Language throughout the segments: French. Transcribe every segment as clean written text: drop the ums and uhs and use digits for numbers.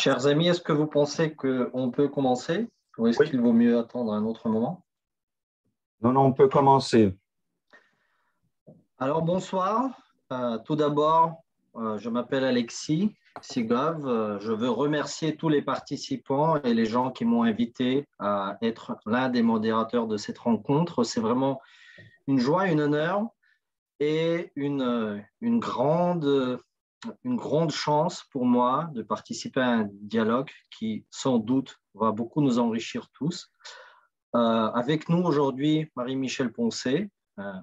Chers amis, est-ce que vous pensez qu'on peut commencer ou est-ce Oui, qu'il vaut mieux attendre un autre moment? non, non, on peut commencer. Alors bonsoir. Tout d'abord, je m'appelle Alexis Sigov. Je veux remercier tous les participants et les gens qui m'ont invité à être l'un des modérateurs de cette rencontre. C'est vraiment une joie, un honneur et une grande chance pour moi de participer à un dialogue qui, sans doute, va beaucoup nous enrichir tous. Avec nous aujourd'hui, Marie-Michel Poncet,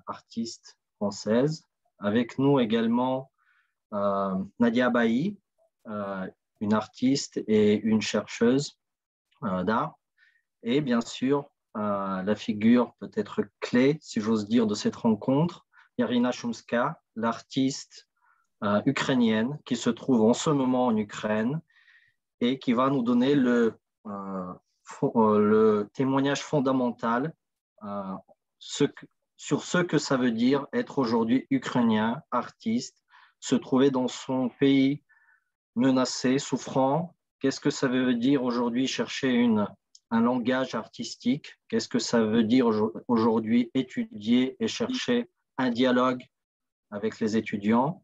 artiste française. Avec nous également Nadia Bailly, euh, une artiste et une chercheuse d'art. Et bien sûr, la figure peut-être clé, si j'ose dire, de cette rencontre, Yarina Shumska, l'artiste ukrainienne qui se trouve en ce moment en Ukraine et qui va nous donner euh, le témoignage fondamental euh, ce que- sur ce que ça veut dire être aujourd'hui ukrainien, artiste, se trouver dans son pays menacé, souffrant. Qu'est-ce que ça veut dire aujourd'hui chercher un langage artistique? Qu'est-ce que ça veut dire aujourd'hui étudier et chercher un dialogue avec les étudiants?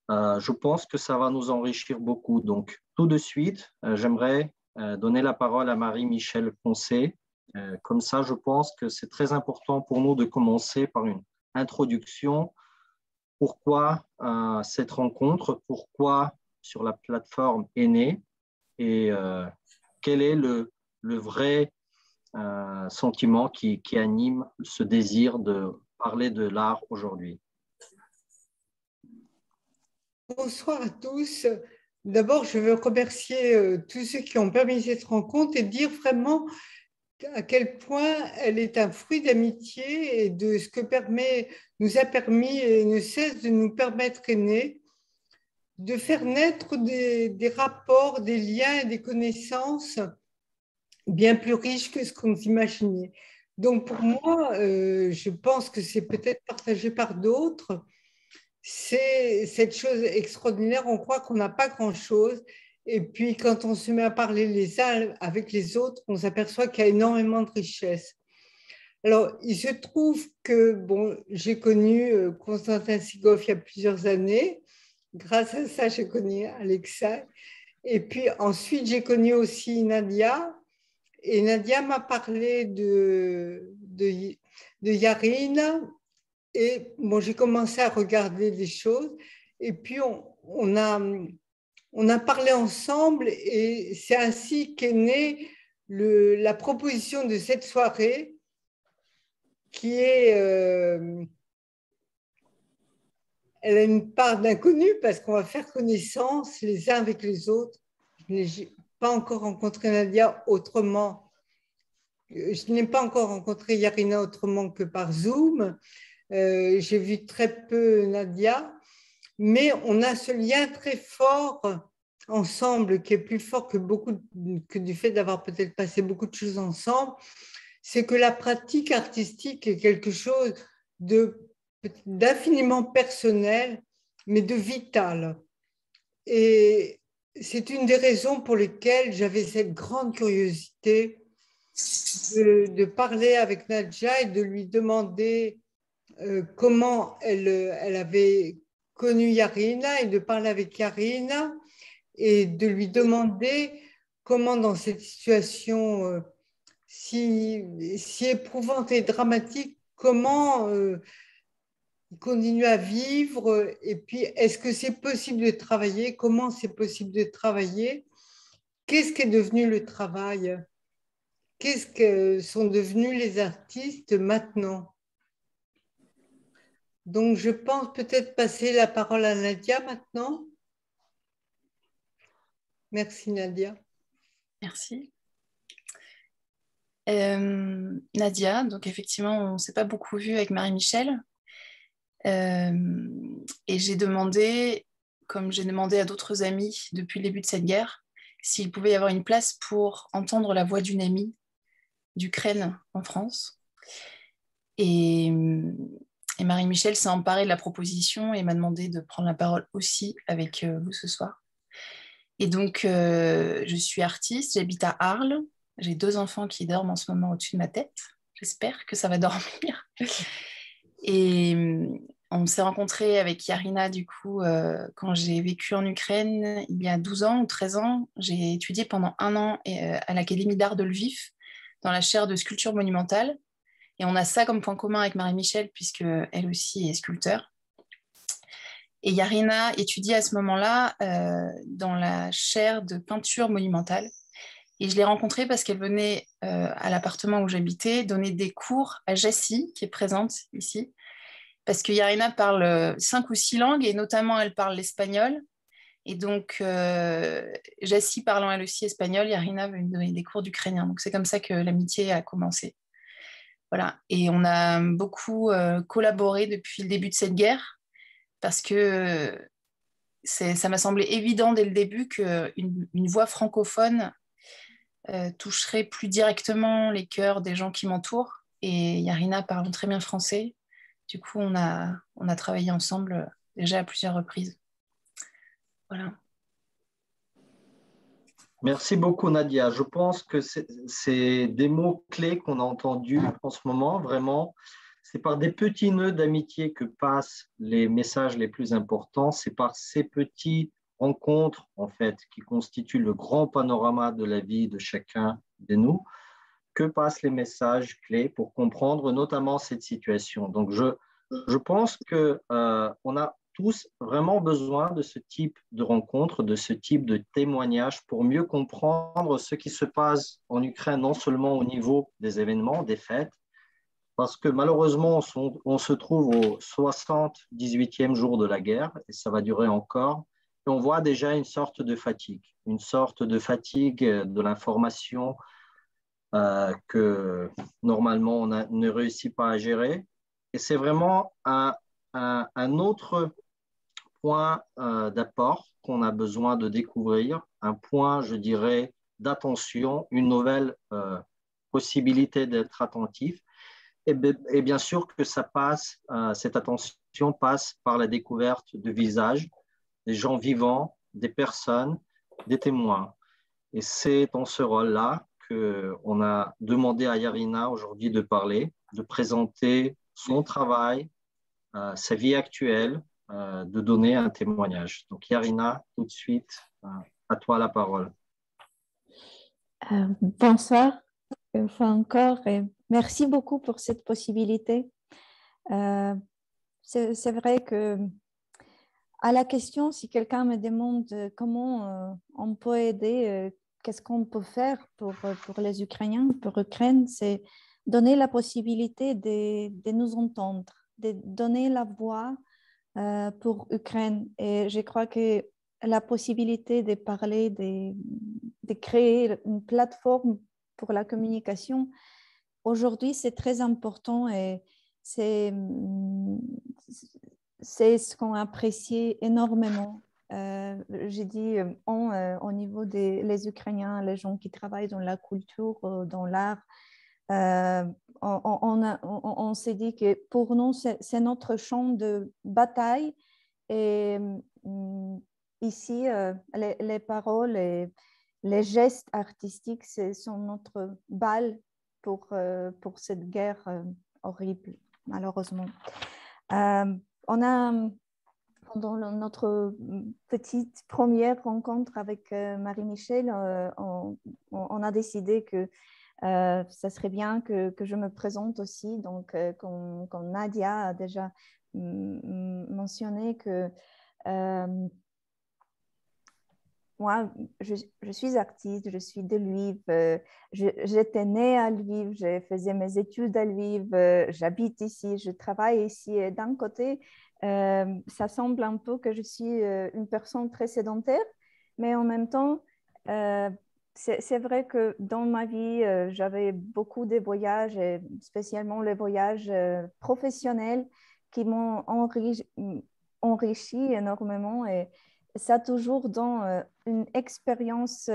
Je pense que ça va nous enrichir beaucoup. Donc, tout de suite, j'aimerais donner la parole à Marie-Michel Poncet. Comme ça, je pense que c'est très important pour nous de commencer par une introduction. Pourquoi cette rencontre? Pourquoi sur la plateforme est née? Et quel est le vrai sentiment qui anime ce désir de parler de l'art aujourd'hui? Bonsoir à tous. D'abord, je veux remercier tous ceux qui ont permis cette rencontre et dire vraiment à quel point elle est un fruit d'amitié et de ce que nous a permis et ne cesse de nous permettre aînés de faire naître des rapports, des liens et des connaissances bien plus riches que ce qu'on imaginait. Donc pour moi, je pense que c'est peut-être partagé par d'autres. C'est cette chose extraordinaire, on croit qu'on n'a pas grand-chose. Et puis, quand on se met à parler les uns avec les autres, on s'aperçoit qu'il y a énormément de richesses. Alors, il se trouve que, bon, j'ai connu Constantin Sigov il y a plusieurs années. Grâce à ça, j'ai connu Alexa. Et puis ensuite, j'ai connu aussi Nadia. Et Nadia m'a parlé de Yarine. Et bon, j'ai commencé à regarder des choses et puis on a parlé ensemble et c'est ainsi qu'est née la proposition de cette soirée qui est, elle a une part d'inconnu parce qu'on va faire connaissance les uns avec les autres. Je n'ai pas encore rencontré Nadia autrement. Je n'ai pas encore rencontré Yarina autrement que par Zoom. J'ai vu très peu Nadia, mais on a ce lien très fort ensemble qui est plus fort que du fait d'avoir peut-être passé beaucoup de choses ensemble. C'est que la pratique artistique est quelque chose d'infiniment personnel, mais de vital. Et c'est une des raisons pour lesquelles j'avais cette grande curiosité de parler avec Nadja et de lui demander comment elle avait connu Yarina et de parler avec Yarina et de lui demander comment dans cette situation si éprouvante et dramatique, comment continuer à vivre et puis est-ce que c'est possible de travailler, comment c'est possible de travailler, qu'est-ce qui est devenu le travail, qu'est-ce que sont devenus les artistes maintenant. Donc, je pense peut-être passer la parole à Nadia maintenant. Merci Nadia. Merci. Nadia, donc effectivement, on ne s'est pas beaucoup vu avec Marie-Michel. Et j'ai demandé, comme j'ai demandé à d'autres amis depuis le début de cette guerre, s'il pouvait y avoir une place pour entendre la voix d'une amie d'Ukraine en France. Et Marie-Michel s'est emparée de la proposition et m'a demandé de prendre la parole aussi avec vous ce soir. Et donc, je suis artiste, j'habite à Arles. J'ai 2 enfants qui dorment en ce moment au-dessus de ma tête. J'espère que ça va dormir. Et on s'est rencontrés avec Yarina, du coup, quand j'ai vécu en Ukraine il y a 12 ans ou 13 ans. J'ai étudié pendant 1 an à l'Académie d'art de Lviv, dans la chaire de sculpture monumentale. Et on a ça comme point commun avec Marie-Michel, puisqu'elle aussi est sculpteur. Et Yarina étudiait à ce moment-là dans la chaire de peinture monumentale. Et je l'ai rencontrée parce qu'elle venait à l'appartement où j'habitais donner des cours à Jessie, qui est présente ici, parce que Yarina parle 5 ou 6 langues, et notamment elle parle l'espagnol. Et donc, Jessie parlant elle aussi espagnol, Yarina veut me donner des cours d'ukrainien. Donc c'est comme ça que l'amitié a commencé. Voilà. Et on a beaucoup collaboré depuis le début de cette guerre, parce que ça m'a semblé évident dès le début qu'une voix francophone toucherait plus directement les cœurs des gens qui m'entourent. Et Yarina parle très bien français. Du coup, on a travaillé ensemble déjà à plusieurs reprises. Voilà. Merci beaucoup, Nadia. Je pense que c'est des mots-clés qu'on a entendus en ce moment. Vraiment, c'est par des petits nœuds d'amitié que passent les messages les plus importants. C'est par ces petites rencontres, en fait, qui constituent le grand panorama de la vie de chacun de nous, que passent les messages clés pour comprendre notamment cette situation. Donc, je pense qu'on a tous vraiment besoin de ce type de rencontre, de ce type de témoignage pour mieux comprendre ce qui se passe en Ukraine, non seulement au niveau des événements, des fêtes, parce que malheureusement, on se trouve au 78e jour de la guerre, et ça va durer encore, et on voit déjà une sorte de fatigue de l'information que normalement on ne réussit pas à gérer. Et c'est vraiment un autre point d'apport qu'on a besoin de découvrir, un point, je dirais, d'attention, une nouvelle possibilité d'être attentif. Et bien sûr que cette attention passe par la découverte de visages, des gens vivants, des personnes, des témoins. Et c'est dans ce rôle-là qu'on a demandé à Yarina aujourd'hui de parler, de présenter son travail, sa vie actuelle, de donner un témoignage. Donc Yarina, tout de suite, à toi la parole. Bonsoir, une fois encore, et merci beaucoup pour cette possibilité. C'est vrai que à la question, si quelqu'un me demande comment on peut aider, qu'est-ce qu'on peut faire pour les Ukrainiens, pour l'Ukraine, c'est donner la possibilité de nous entendre, de donner la voix pour l'Ukraine. Et je crois que la possibilité de parler, de créer une plateforme pour la communication, aujourd'hui, c'est très important et c'est ce qu'on apprécie énormément. J'ai dit au niveau des Ukrainiens, les gens qui travaillent dans la culture, dans l'art, on s'est dit que pour nous, c'est notre champ de bataille. Et ici, les paroles et les gestes artistiques sont notre balle pour cette guerre horrible, malheureusement. On a, pendant notre petite première rencontre avec Marie-Michel, on a décidé que ça serait bien que je me présente aussi. Donc, comme Nadia a déjà mentionné que moi, je suis artiste, je suis de Lviv, j'étais née à Lviv, je faisais mes études à Lviv, j'habite ici, je travaille ici. Et d'un côté, ça semble un peu que je suis une personne très sédentaire, mais en même temps, c'est vrai que dans ma vie, j'avais beaucoup de voyages, et spécialement les voyages professionnels qui m'ont enrichi énormément. Et ça toujours dans une expérience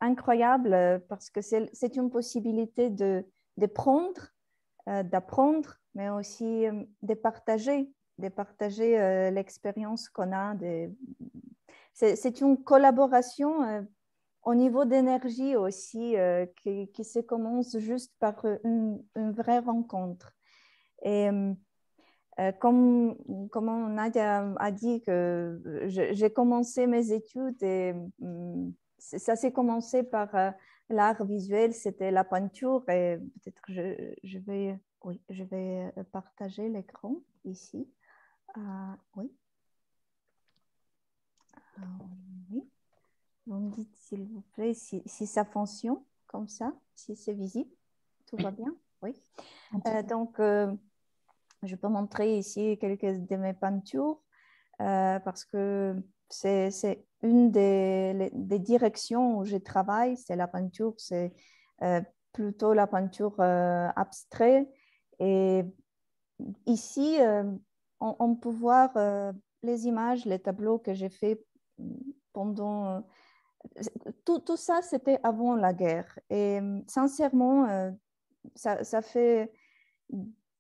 incroyable parce que c'est une possibilité de prendre, d'apprendre, mais aussi de partager l'expérience qu'on a c'est une collaboration au niveau d'énergie aussi qui se commence juste par une vraie rencontre. Et comme Nadia a dit que j'ai commencé mes études et ça s'est commencé par l'art visuel, c'était la peinture et peut-être que je vais partager l'écran ici. Oui. Oui. Vous me dites s'il vous plaît si ça fonctionne comme ça, si c'est visible. Tout va bien? Oui. Donc, je peux montrer ici quelques de mes peintures parce que c'est une des directions où je travaille. C'est la peinture, c'est plutôt la peinture abstraite. Et ici, on peut voir les images, les tableaux que j'ai fait pendant... tout ça, c'était avant la guerre. Et sincèrement, ça fait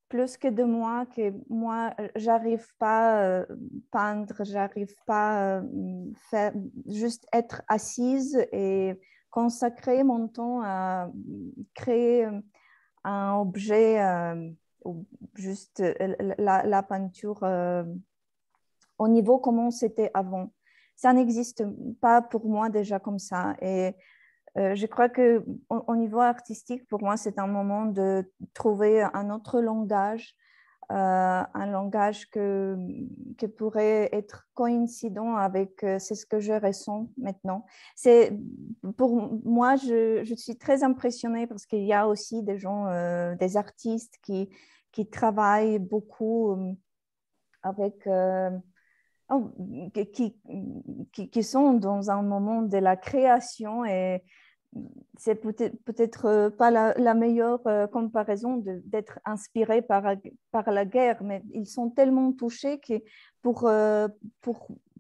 plus que 2 mois que moi, j'arrive pas à peindre, j'arrive pas à faire, juste être assise et consacrer mon temps à créer un objet ou juste la peinture au niveau comment c'était avant. Ça n'existe pas pour moi déjà comme ça. Et je crois qu'au niveau artistique, pour moi, c'est un moment de trouver un autre langage, un langage qui pourrait être coïncident avec c'est ce que je ressens maintenant. Pour moi, je suis très impressionnée parce qu'il y a aussi des gens, des artistes qui travaillent beaucoup avec... qui sont dans un moment de la création et c'est peut-être pas la meilleure comparaison d'être inspiré par la guerre, mais ils sont tellement touchés que pour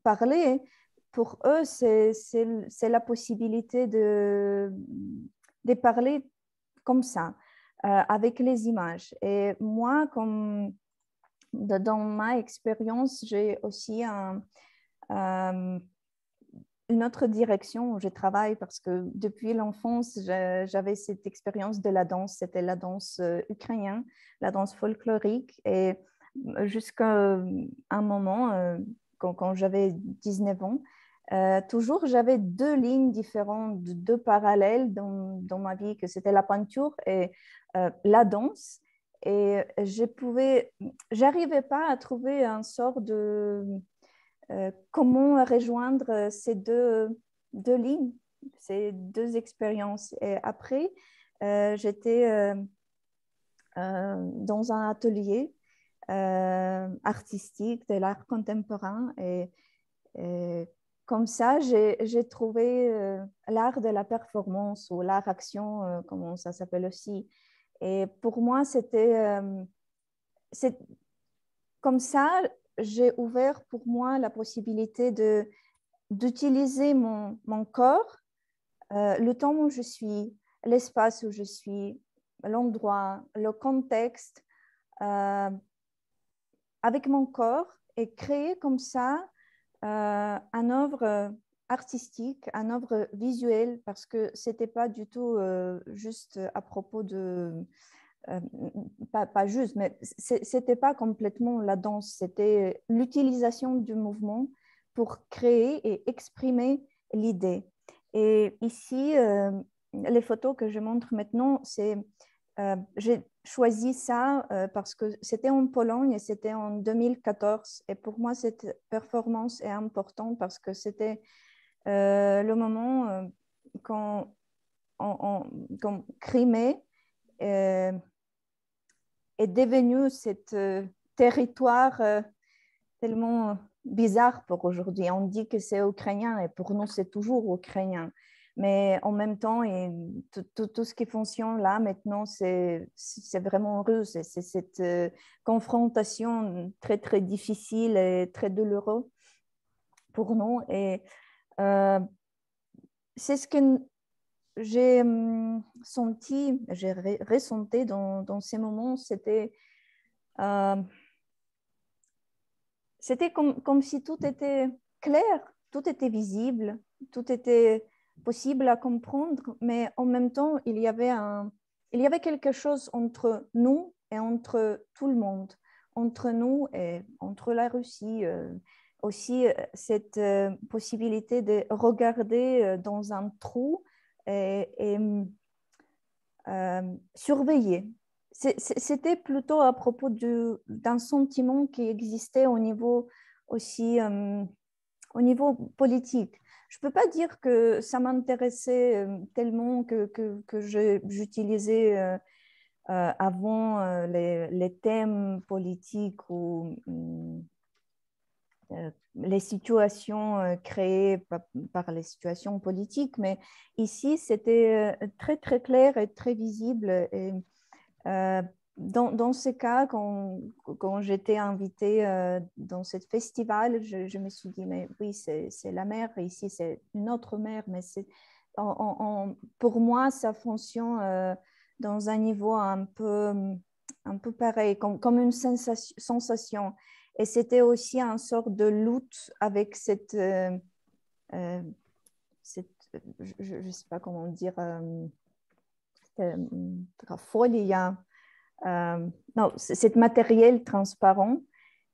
parler, pour eux, c'est la possibilité de parler comme ça, avec les images. Et moi, dans ma expérience, j'ai aussi une autre direction où je travaille parce que depuis l'enfance, j'avais cette expérience de la danse. C'était la danse ukrainienne, la danse folklorique. Et jusqu'à un moment, quand j'avais 19 ans, toujours j'avais 2 lignes différentes, 2 parallèles dans ma vie, que c'était la peinture et la danse. Et j'arrivais pas à trouver un sort de comment rejoindre ces deux lignes, ces 2 expériences. Et après, j'étais dans un atelier artistique de l'art contemporain et comme ça, j'ai trouvé l'art de la performance ou l'art action, comme ça s'appelle aussi. Et pour moi, c'est comme ça, j'ai ouvert pour moi la possibilité d'utiliser mon corps, le temps où je suis, l'espace où je suis, l'endroit, le contexte, avec mon corps et créer comme ça une œuvre artistique, une œuvre visuelle, parce que ce n'était pas du tout juste à propos de... pas juste, mais c'était pas complètement la danse, c'était l'utilisation du mouvement pour créer et exprimer l'idée. Et ici, les photos que je montre maintenant, j'ai choisi ça parce que c'était en Pologne et c'était en 2014. Et pour moi, cette performance est importante parce que c'était le moment quand Crimée est devenu ce territoire tellement bizarre pour aujourd'hui. On dit que c'est ukrainien et pour nous, c'est toujours ukrainien. Mais en même temps, tout ce qui fonctionne là maintenant, c'est vraiment russe. C'est cette confrontation très, très difficile et très douloureuse pour nous. Et c'est ce que j'ai senti, j'ai ressenti dans ces moments. C'était comme si tout était clair, tout était visible, tout était possible à comprendre, mais en même temps, il y avait quelque chose entre nous et entre tout le monde, entre nous et entre la Russie. Aussi, cette possibilité de regarder dans un trou et surveiller. C'était plutôt à propos d'un sentiment qui existait au niveau aussi au niveau politique. Je ne peux pas dire que ça m'intéressait tellement que j'utilisais avant les thèmes politiques ou les situations créées par les situations politiques, mais ici, c'était très, très clair et très visible. Et, dans ce cas, quand j'étais invitée dans ce festival, je me suis dit, mais oui, c'est la mer, ici c'est une autre mer, mais pour moi, ça fonctionne dans un niveau un peu pareil, comme une sensation. Et c'était aussi une sorte de lutte avec cette je ne sais pas comment dire, folie, non, c'est matériel transparent,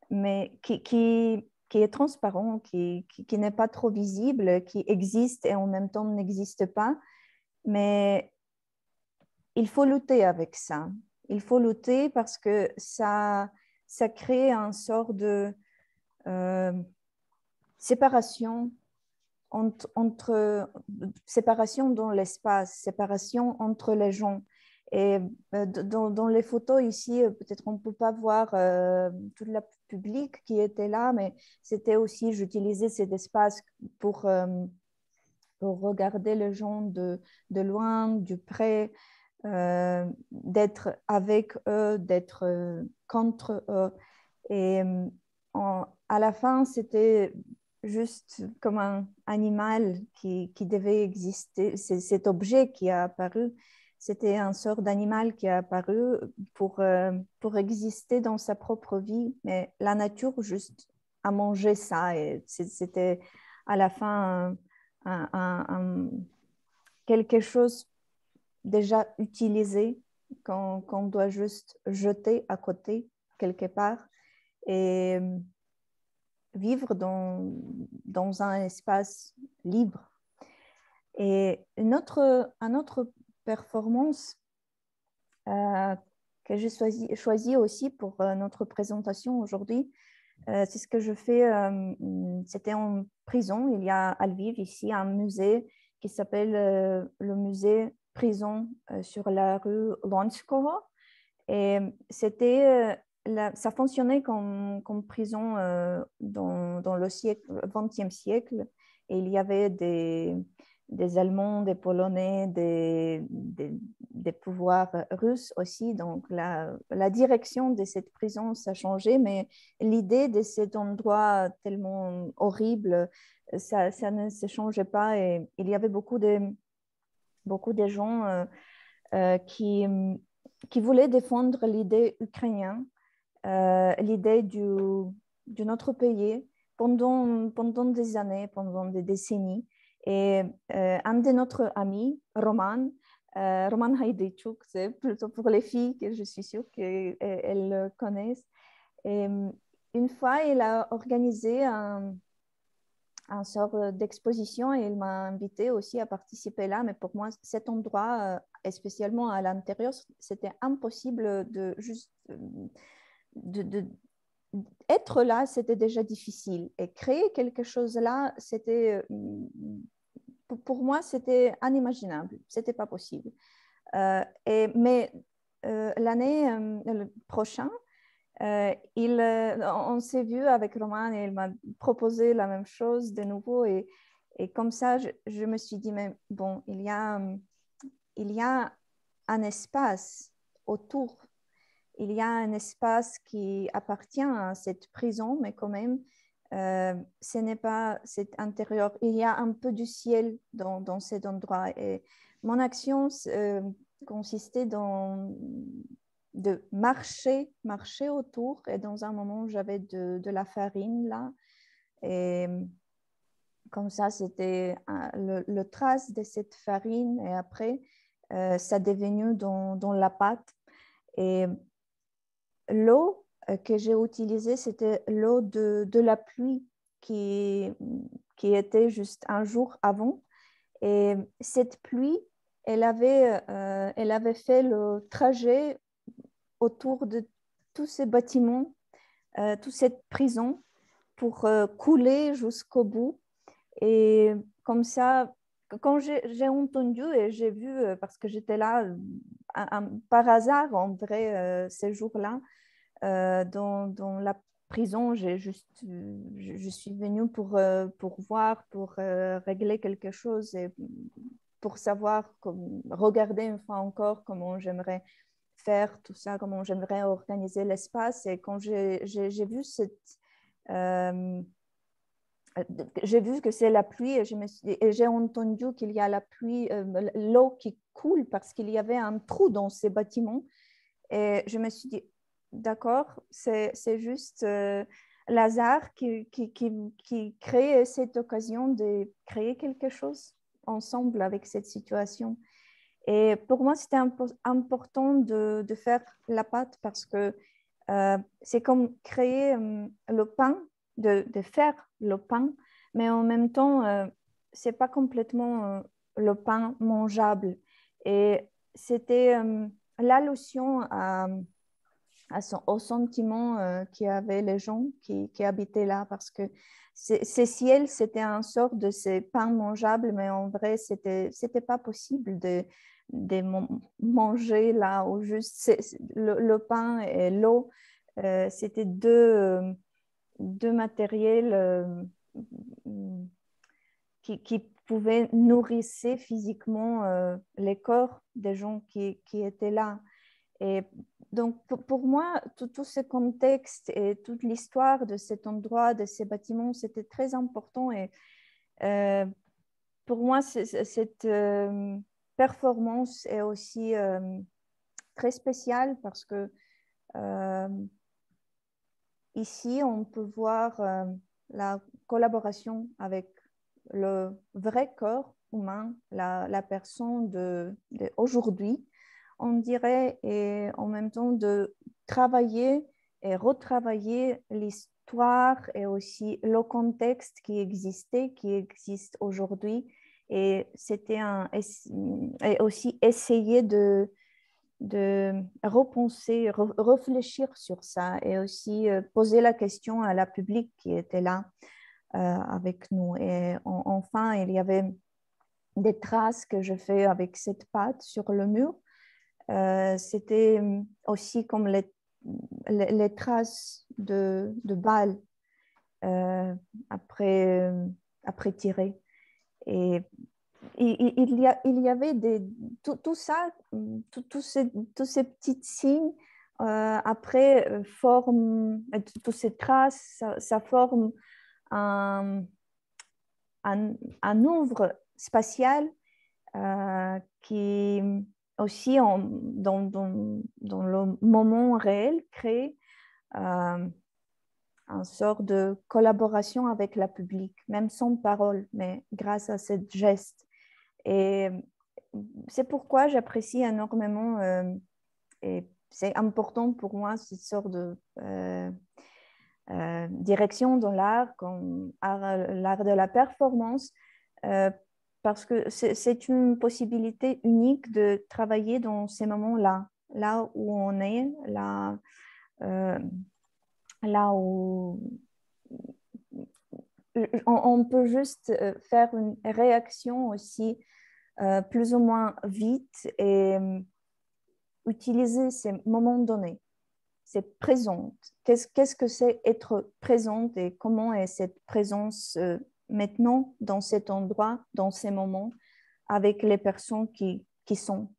mais qui est transparent, qui n'est pas trop visible, qui existe et en même temps n'existe pas. Mais il faut lutter avec ça. Il faut lutter parce que ça crée une sorte de séparation séparation dans l'espace, séparation entre les gens. Et dans les photos ici, peut-être on ne peut pas voir tout le public qui était là, mais c'était aussi, j'utilisais cet espace pour regarder les gens de loin, du près, d'être avec eux, d'être contre eux. Et à la fin, c'était juste comme un animal qui devait exister. C'est cet objet qui a apparu. C'était un sort d'animal qui a apparu pour exister dans sa propre vie. Mais la nature juste a mangé ça. Et c'était à la fin quelque chose déjà utilisé qu'on doit juste jeter à côté quelque part et vivre dans un espace libre. Et une autre performance que j'ai choisi aussi pour notre présentation aujourd'hui, c'est ce que je fais, c'était en prison. Il y a à Lviv ici un musée qui s'appelle le musée prison sur la rue Lonskого. Et c'était ça fonctionnait comme prison dans le XXe siècle. Et il y avait des Allemands, des Polonais, des pouvoirs russes aussi. Donc, la direction de cette prison, ça a changé, mais l'idée de cet endroit tellement horrible, ça ne se changeait pas. Et il y avait beaucoup de gens qui voulaient défendre l'idée ukrainienne, l'idée de notre pays pendant des années, pendant des décennies. Et un de notre ami, Roman Haïditchouk, c'est plutôt pour les filles que je suis sûre qu'elles le connaissent. Et une fois, il a organisé un sort d'exposition et il m'a invité aussi à participer là. Mais pour moi, cet endroit, et spécialement à l'intérieur, c'était impossible de juste être là, c'était déjà difficile. Et créer quelque chose là, c'était pour moi, c'était inimaginable. C'était pas possible. Mais l'année prochaine, on s'est vu avec Roman et il m'a proposé la même chose de nouveau. Et comme ça, je me suis dit, mais bon, il y a un espace autour. Il y a un espace qui appartient à cette prison, mais quand même, ce n'est pas cet intérieur. Il y a un peu du ciel dans cet endroit. Et mon action consistait de marcher autour. Et dans un moment, j'avais de la farine là. Et Comme ça, c'était le trace de cette farine et après, ça est devenu dans la pâte. Et l'eau que j'ai utilisée, c'était l'eau de la pluie qui était juste un jour avant. Et cette pluie, elle avait fait le trajet autour de tous ces bâtiments, toute cette prison pour couler jusqu'au bout. Et comme ça, quand j'ai entendu et j'ai vu, parce que j'étais là par hasard en vrai ces jours-là, dans la prison, je suis venue pour voir, pour régler quelque chose et pour savoir, regarder une fois encore comment j'aimerais faire tout ça, comment j'aimerais organiser l'espace. Et quand j'ai vu j'ai vu que c'est la pluie et j'ai entendu qu'il y a la pluie, l'eau qui coule parce qu'il y avait un trou dans ces bâtiments. Et je me suis dit, d'accord, c'est juste l'hasard qui crée cette occasion de créer quelque chose ensemble avec cette situation. Et pour moi, c'était important de faire la pâte parce que c'est comme créer le pain, de faire le pain, mais en même temps, ce n'est pas complètement le pain mangeable. Et c'était l'allusion au sentiment qu'il y avait les gens qui habitaient là, parce que ces ciels, c'était un sort de ces pains mangeables, mais en vrai, c'était pas possible de manger là, ou juste le pain et l'eau, c'était deux matériels qui pouvaient nourrir physiquement les corps des gens qui étaient là. Et donc, pour moi, tout ce contexte et toute l'histoire de cet endroit, de ces bâtiments, c'était très important. Et pour moi, cette performance est aussi très spéciale parce que ici, on peut voir la collaboration avec le vrai corps humain, la personne d'aujourd'hui, on dirait, et en même temps de travailler et retravailler l'histoire et aussi le contexte qui existait, qui existe aujourd'hui. Et c'était et aussi essayer de repenser, réfléchir sur ça et aussi poser la question à la public qui était là avec nous. Et enfin, il y avait des traces que je fais avec cette pâte sur le mur. C'était aussi comme les traces de balles après tirer. Et il y avait tout ça, tous ces petits signes après forment, toutes ces traces, ça forme un ouvre spatial qui aussi dans le moment réel crée une sorte de collaboration avec le public, même sans parole, mais grâce à ce geste. Et c'est pourquoi j'apprécie énormément et c'est important pour moi cette sorte de direction dans l'art, comme l'art de la performance, parce que c'est une possibilité unique de travailler dans ces moments-là, là où on est, là où on peut juste faire une réaction aussi plus ou moins vite et utiliser ces moments donnés. C'est présente. Qu'est-ce que c'est être présente et comment est cette présence maintenant dans cet endroit, dans ces moments, avec les personnes qui sont.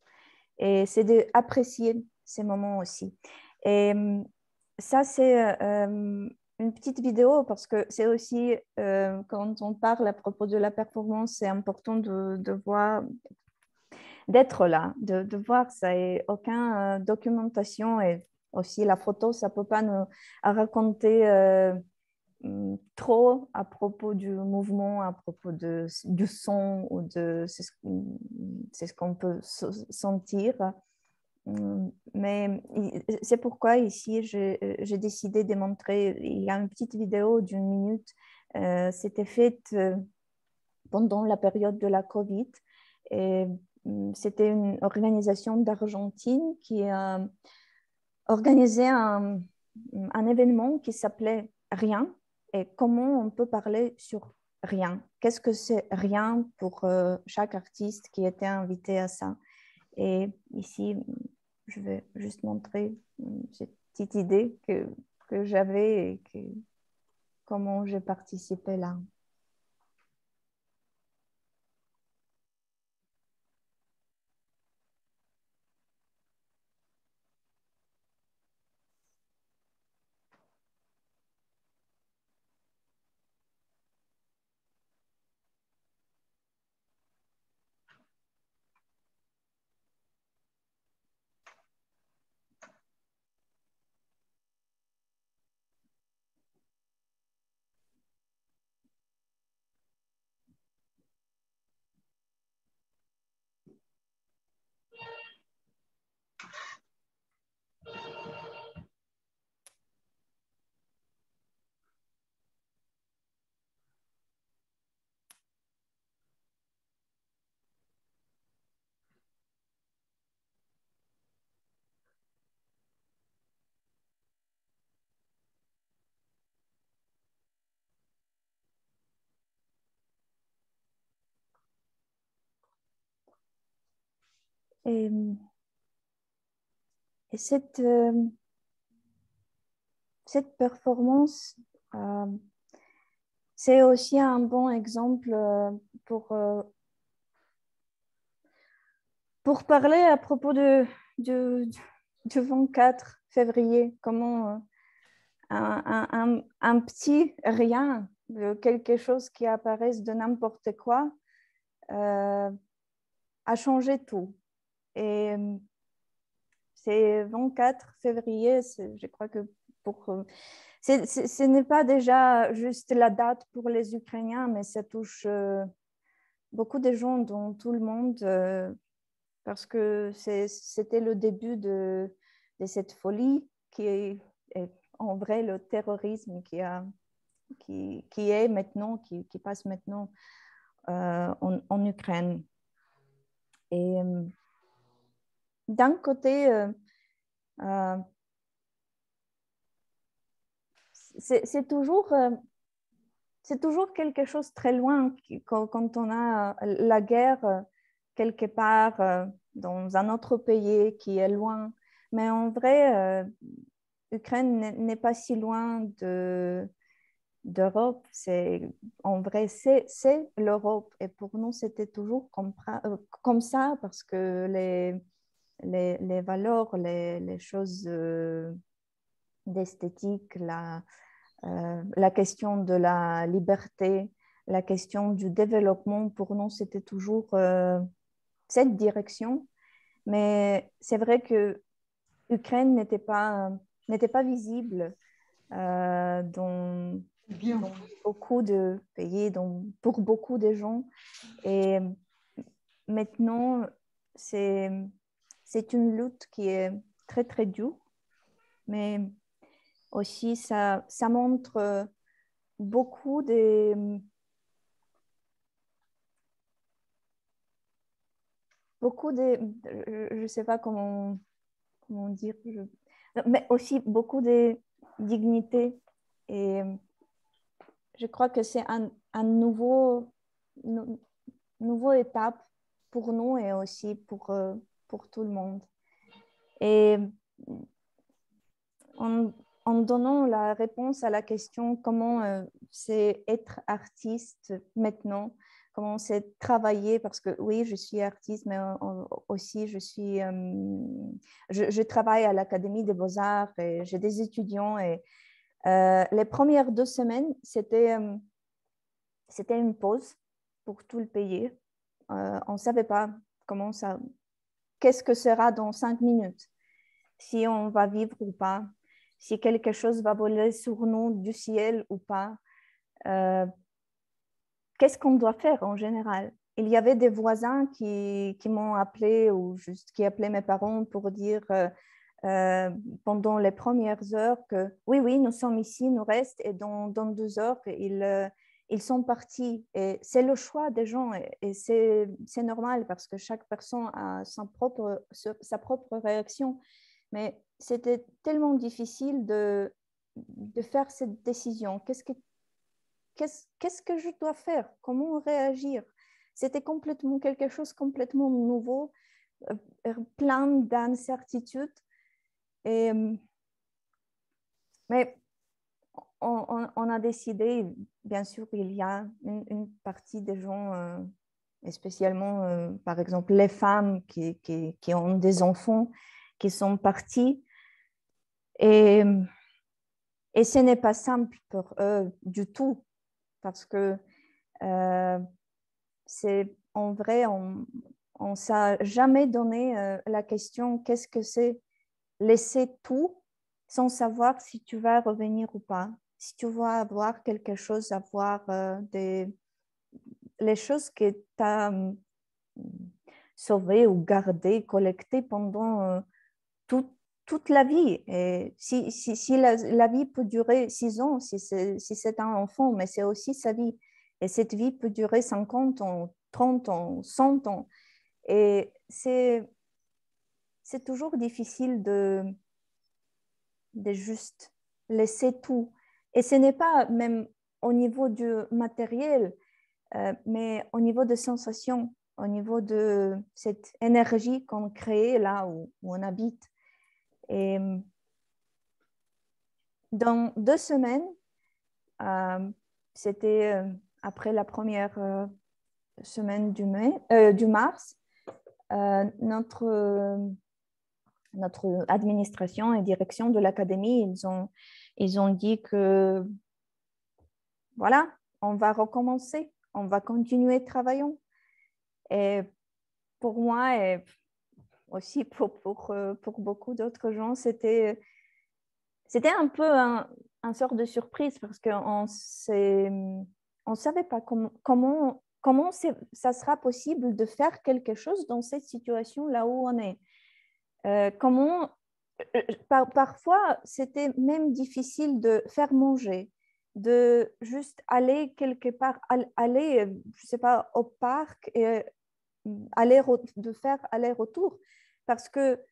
Et c'est d'apprécier ces moments aussi. Et ça, c'est une petite vidéo parce que c'est aussi, quand on parle à propos de la performance, c'est important de voir, d'être là, de voir ça. Et aucune documentation et aussi la photo, ça ne peut pas nous raconter trop à propos du mouvement, à propos du son, ou c'est ce qu'on peut sentir. Mais c'est pourquoi ici, j'ai décidé de montrer, il y a une petite vidéo d'une minute, c'était faite pendant la période de la Covid. Et c'était une organisation d'Argentine qui a organisé un événement qui s'appelait Rien, et comment on peut parler sur rien. Qu'est-ce que c'est rien pour chaque artiste qui était invité à ça. Et ici, je vais juste montrer cette petite idée que j'avais et comment j'ai participé là. Et cette performance, c'est aussi un bon exemple pour parler à propos du 24 février, comment un petit rien, quelque chose qui apparaît de n'importe quoi, a changé tout. Et c'est 24 février, je crois que ce n'est pas déjà juste la date pour les Ukrainiens, mais ça touche beaucoup de gens dans tout le monde, parce que c'était le début de cette folie qui est en vrai le terrorisme qui est maintenant, qui passe maintenant en Ukraine. Et d'un côté, c'est toujours quelque chose très loin quand on a la guerre quelque part dans un autre pays qui est loin. Mais en vrai, l'Ukraine n'est pas si loin d'Europe. En vrai, c'est l'Europe. Et pour nous, c'était toujours comme ça, parce que les valeurs, les choses d'esthétique, la question de la liberté, la question du développement, pour nous, c'était toujours cette direction. Mais c'est vrai que l'Ukraine n'était pas visible dans beaucoup de pays, pour beaucoup de gens. Et maintenant, c'est une lutte qui est très, très dure, mais aussi ça montre beaucoup je ne sais pas comment dire, mais aussi beaucoup de dignité. Et je crois que c'est un nouveau étape pour nous et aussi pour tout le monde. Et en donnant la réponse à la question comment c'est être artiste maintenant, comment c'est travailler, parce que oui, je suis artiste, mais aussi je travaille à l'Académie des Beaux-Arts et j'ai des étudiants. Et les premières 2 semaines, c'était une pause pour tout le pays. On ne savait pas qu'est-ce que sera dans 5 minutes, si on va vivre ou pas, si quelque chose va voler sur nous du ciel ou pas. Qu'est-ce qu'on doit faire en général? Il y avait des voisins qui m'ont appelé ou juste qui appelaient mes parents pour dire pendant les premières heures que oui, nous sommes ici, nous restons et dans 2 heures, ils sont partis. Et c'est le choix des gens et c'est normal parce que chaque personne a sa propre réaction. Mais c'était tellement difficile de faire cette décision. Qu'est-ce que je dois faire? Comment réagir? C'était quelque chose complètement nouveau, plein d'incertitudes. Mais on a décidé, bien sûr, il y a une partie des gens, et spécialement, par exemple, les femmes qui ont des enfants, qui sont partis. Et ce n'est pas simple pour eux du tout, parce que c'est en vrai, on ne s'est jamais donné la question qu'est-ce que c'est laisser tout sans savoir si tu vas revenir ou pas, si tu vas avoir quelque chose, avoir les choses que tu as sauvées ou gardées, collectées pendant toute la vie. Et si la vie peut durer 6 ans, si c'est un enfant, mais c'est aussi sa vie. Et cette vie peut durer 50 ans, 30 ans, 100 ans. Et c'est toujours difficile de juste laisser tout. Et ce n'est pas même au niveau du matériel, mais au niveau de sensations, au niveau de cette énergie qu'on crée là où on habite. Et dans 2 semaines, c'était après la première semaine du mars, notre administration et direction de l'académie, ils ont dit que voilà, on va recommencer, on va continuer travaillant. Et pour moi et aussi pour beaucoup d'autres gens, c'était un peu un sort de surprise parce qu'on ne savait pas comment ça sera possible de faire quelque chose dans cette situation là où on est. Parfois, c'était même difficile de faire manger, de juste aller quelque part, aller, je sais pas, au parc et de faire aller-retour parce que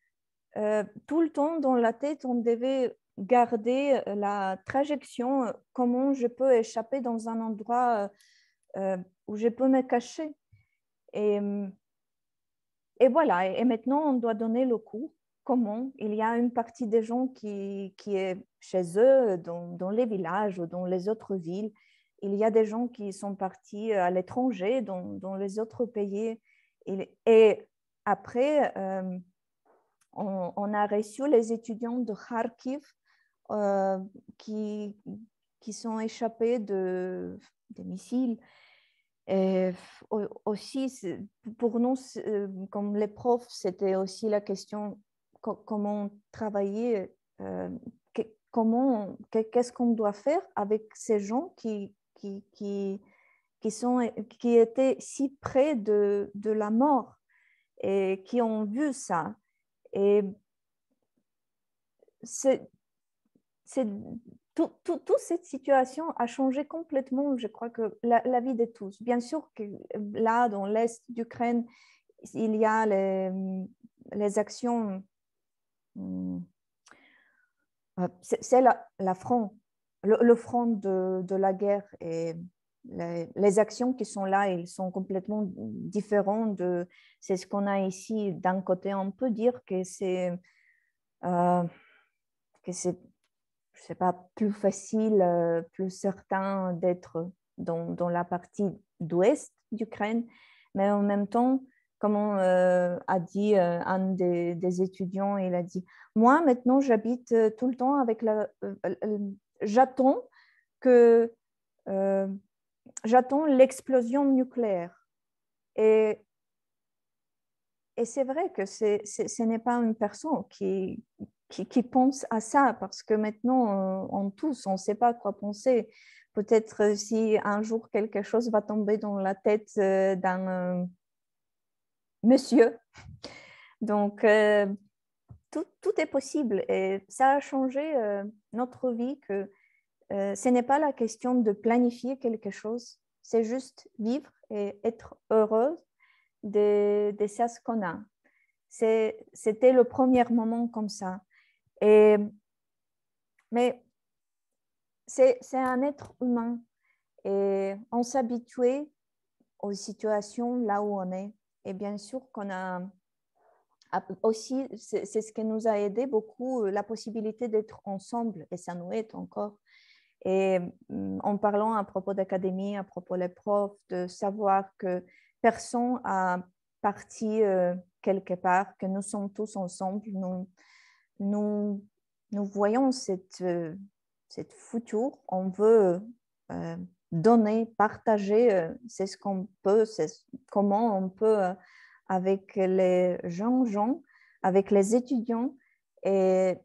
tout le temps dans la tête, on devait garder la trajectoire, comment je peux échapper dans un endroit où je peux me cacher. Et voilà, et maintenant, on doit donner le coup. Comment? Il y a une partie des gens qui est chez eux, dans les villages ou dans les autres villes. Il y a des gens qui sont partis à l'étranger, dans les autres pays. Et après, on a reçu les étudiants de Kharkiv qui sont échappés des missiles. Et aussi, pour nous, comme les profs, c'était aussi la question comment travailler, qu'est-ce qu'on doit faire avec ces gens qui étaient si près de la mort et qui ont vu ça. Et toute cette situation a changé complètement, je crois, que la vie de tous. Bien sûr que là, dans l'est d'Ukraine, il y a les actions, c'est la front, le front de la guerre et les actions qui sont là, ils sont complètement différents c'est ce qu'on a ici. D'un côté, on peut dire que c'est je sais pas, plus facile, plus certain d'être dans la partie d'ouest d'Ukraine, mais en même temps, comme a dit un des étudiants, il a dit, moi maintenant j'habite tout le temps avec j'attends l'explosion nucléaire. Et c'est vrai que ce n'est pas une personne qui qui pensent à ça, parce que maintenant, on tous, on ne sait pas quoi penser. Peut-être si un jour quelque chose va tomber dans la tête d'un monsieur. Donc, tout est possible et ça a changé notre vie, que ce n'est pas la question de planifier quelque chose, c'est juste vivre et être heureuse de ça ce qu'on a. C'était le premier moment comme ça. Mais c'est un être humain et on s'habitue aux situations là où on est. Et bien sûr qu'on a aussi, c'est ce qui nous a aidé beaucoup, la possibilité d'être ensemble, et ça nous aide encore. Et en parlant à propos d'académie, à propos des profs, de savoir que personne a parti quelque part, que nous sommes tous ensemble, nous voyons cette futur, on veut donner, partager, c'est ce qu'on peut, c'est comment on peut avec les jeunes gens, avec les étudiants. Et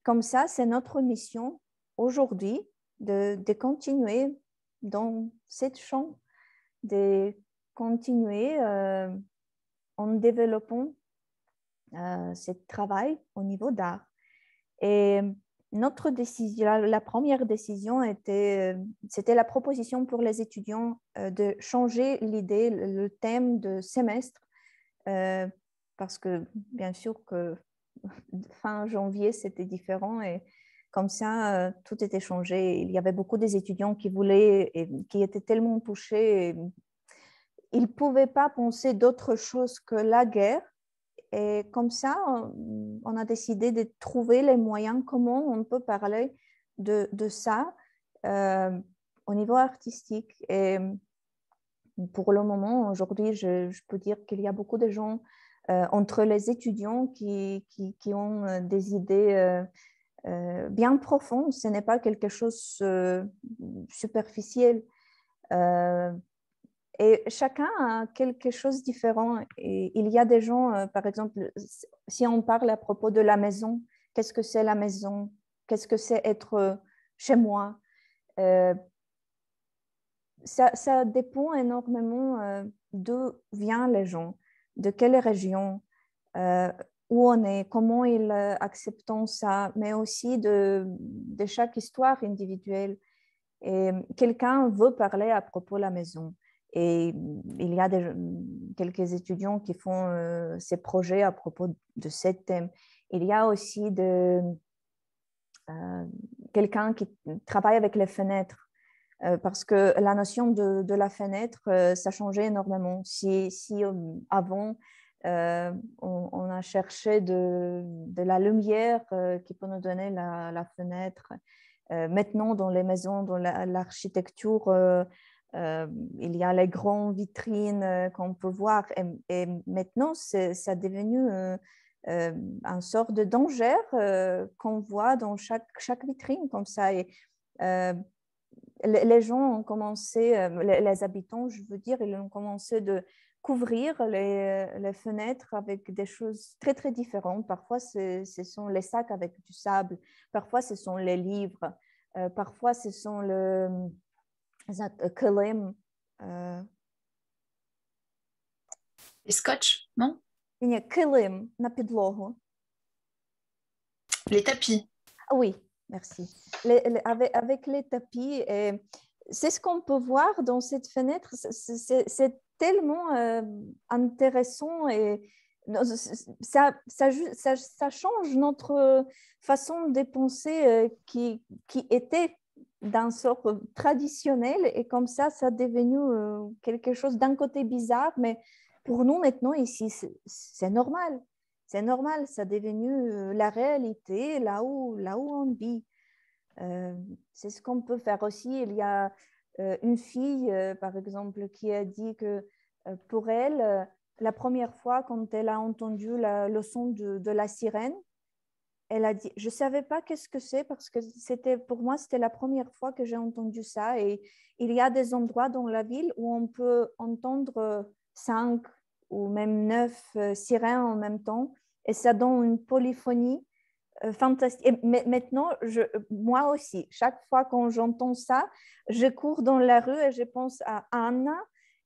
comme ça, c'est notre mission aujourd'hui de continuer dans cette champ, de continuer en développant ce travail au niveau d'art. Et notre décision, la première décision c'était la proposition pour les étudiants de changer l'idée, le thème de semestre, parce que bien sûr que fin janvier c'était différent et comme ça tout était changé. Il y avait beaucoup des étudiants qui voulaient et qui étaient tellement touchés, et ils ne pouvaient pas penser d'autre chose que la guerre. Et comme ça, on a décidé de trouver les moyens, comment on peut parler de ça au niveau artistique. Et pour le moment, aujourd'hui, je peux dire qu'il y a beaucoup de gens entre les étudiants qui ont des idées bien profondes. Ce n'est pas quelque chose de superficiel. Et chacun a quelque chose de différent. Et il y a des gens, par exemple, si on parle à propos de la maison, qu'est-ce que c'est la maison? Qu'est-ce que c'est être chez moi? Ça dépend énormément d'où viennent les gens, de quelle région, où on est, comment ils acceptent ça, mais aussi de chaque histoire individuelle. Et quelqu'un veut parler à propos de la maison. Et il y a quelques étudiants qui font ces projets à propos de ce thème. Il y a aussi quelqu'un qui travaille avec les fenêtres, parce que la notion de la fenêtre, ça changeait énormément. Si avant, on a cherché de la lumière qui peut nous donner la fenêtre, maintenant dans les maisons, dans l'architecture, il y a les grandes vitrines qu'on peut voir, et maintenant ça est devenu une sorte de danger qu'on voit dans chaque vitrine comme ça. Et les gens ont commencé, les habitants, je veux dire, ils ont commencé de couvrir les fenêtres avec des choses très, très différentes. Parfois, ce sont les sacs avec du sable. Parfois, ce sont les livres. Parfois, ce sont le kilim. Les scotch, non? Ні, килим на підлогу. Les tapis. Ah oui, merci. Avec les tapis, c'est ce qu'on peut voir dans cette fenêtre. C'est tellement intéressant et ça change notre façon de penser qui était d'un sort traditionnel, et comme ça est devenu quelque chose d'un côté bizarre, mais pour nous maintenant ici, c'est normal. C'est normal, ça est devenu la réalité là où on vit. C'est ce qu'on peut faire aussi. Il y a une fille, par exemple, qui a dit que pour elle, la première fois quand elle a entendu le son de la sirène, elle a dit, je ne savais pas qu'est-ce que c'est, parce que pour moi, c'était la première fois que j'ai entendu ça. Et il y a des endroits dans la ville où on peut entendre 5 ou même 9 sirènes en même temps, et ça donne une polyphonie fantastique. Et maintenant, moi aussi, chaque fois quand j'entends ça, je cours dans la rue et je pense à Anna.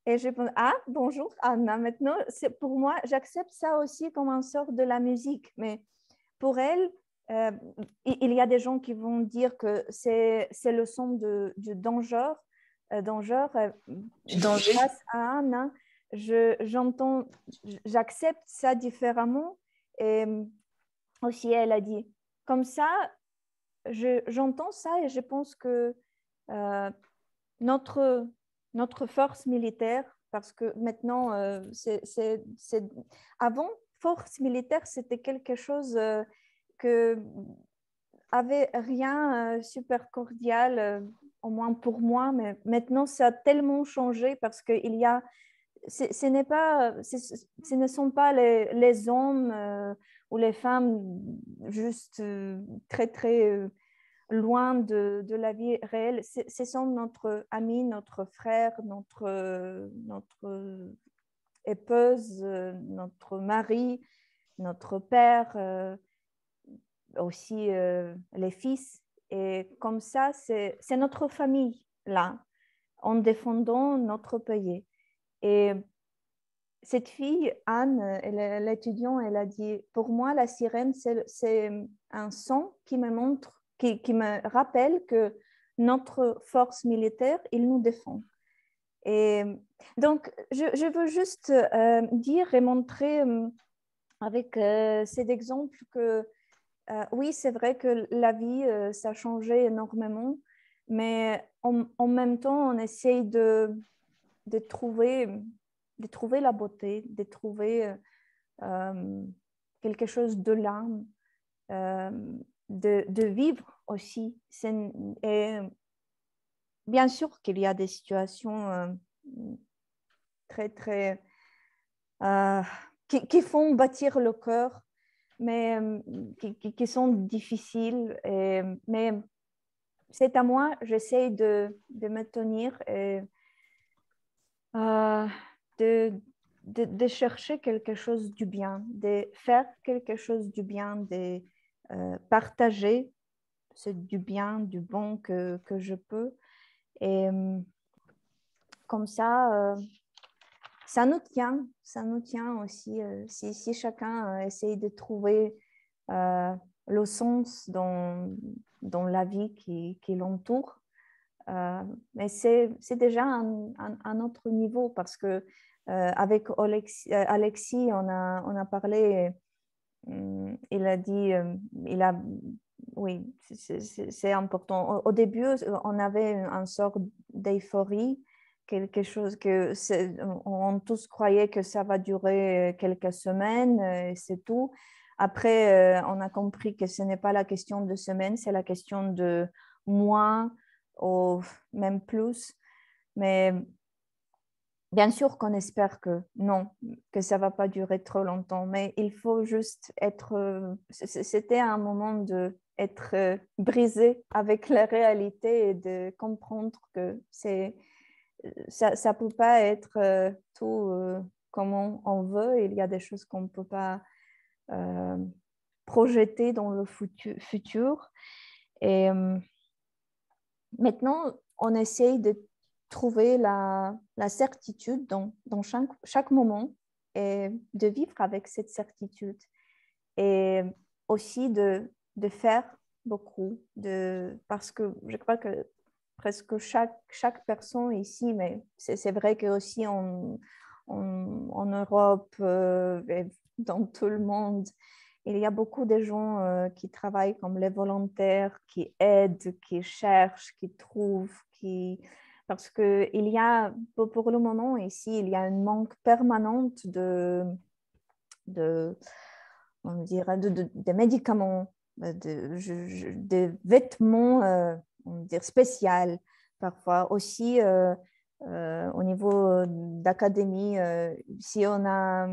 Et je pense, ah, bonjour Anna. Maintenant, pour moi, j'accepte ça aussi comme une sorte de la musique. Mais pour elle, il y a des gens qui vont dire que c'est le son du danger. Du danger. Grâce à Anna, j'accepte ça différemment. Et aussi, elle a dit, comme ça, j'entends ça et je pense que notre force militaire, parce que maintenant, avant, force militaire, c'était quelque chose que avait rien super cordial, au moins pour moi, mais maintenant, ça a tellement changé parce qu'il y a ce ne sont pas les hommes ou les femmes juste très, très loin de la vie réelle. Ce sont notre ami, notre frère, notre épouse, notre mari, notre père, aussi les fils. Et comme ça, c'est notre famille, là, en défendant notre pays. Et cette fille, Anne, l'étudiante, elle a dit, pour moi, la sirène, c'est un son qui me montre, qui me rappelle que notre force militaire, il nous défend. Et donc, je veux juste dire et montrer avec cet exemple que oui, c'est vrai que la vie, ça a changé énormément, mais en même temps, on essaye de trouver la beauté, de trouver quelque chose de l'âme, de vivre aussi. Et bien sûr qu'il y a des situations très, très... qui font bâtir le cœur, mais qui sont difficiles. Mais c'est à moi, j'essaie de me tenir et de chercher quelque chose du bien, de faire quelque chose du bien, de partager ce du bien, du bon que je peux. Et comme ça nous tient aussi. Si chacun essaye de trouver le sens dans la vie qui l'entoure, mais c'est déjà un autre niveau parce que avec Alexis, on a parlé, il a dit, oui, c'est important. Au début, on avait une sorte d'euphorie, quelque chose que on tous croyait que ça va durer quelques semaines, c'est tout. Après, on a compris que ce n'est pas la question de semaines, c'est la question de mois ou même plus. Mais bien sûr qu'on espère que non, que ça ne va pas durer trop longtemps, mais il faut juste être... C'était un moment d'être brisé avec la réalité et de comprendre que ça ne peut pas être tout comme on veut. Il y a des choses qu'on ne peut pas projeter dans le futur. Et maintenant, on essaye de trouver la certitude dans chaque moment et de vivre avec cette certitude. Et aussi de faire beaucoup, parce que je crois que presque chaque personne ici, mais c'est vrai que aussi en Europe et dans tout le monde, il y a beaucoup de gens qui travaillent comme les volontaires, qui aident, qui cherchent, qui trouvent, parce qu'il y a, pour le moment ici, il y a un manque permanent on dirait de médicaments, de vêtements on dirait spéciaux, parfois aussi au niveau d'académie, si on a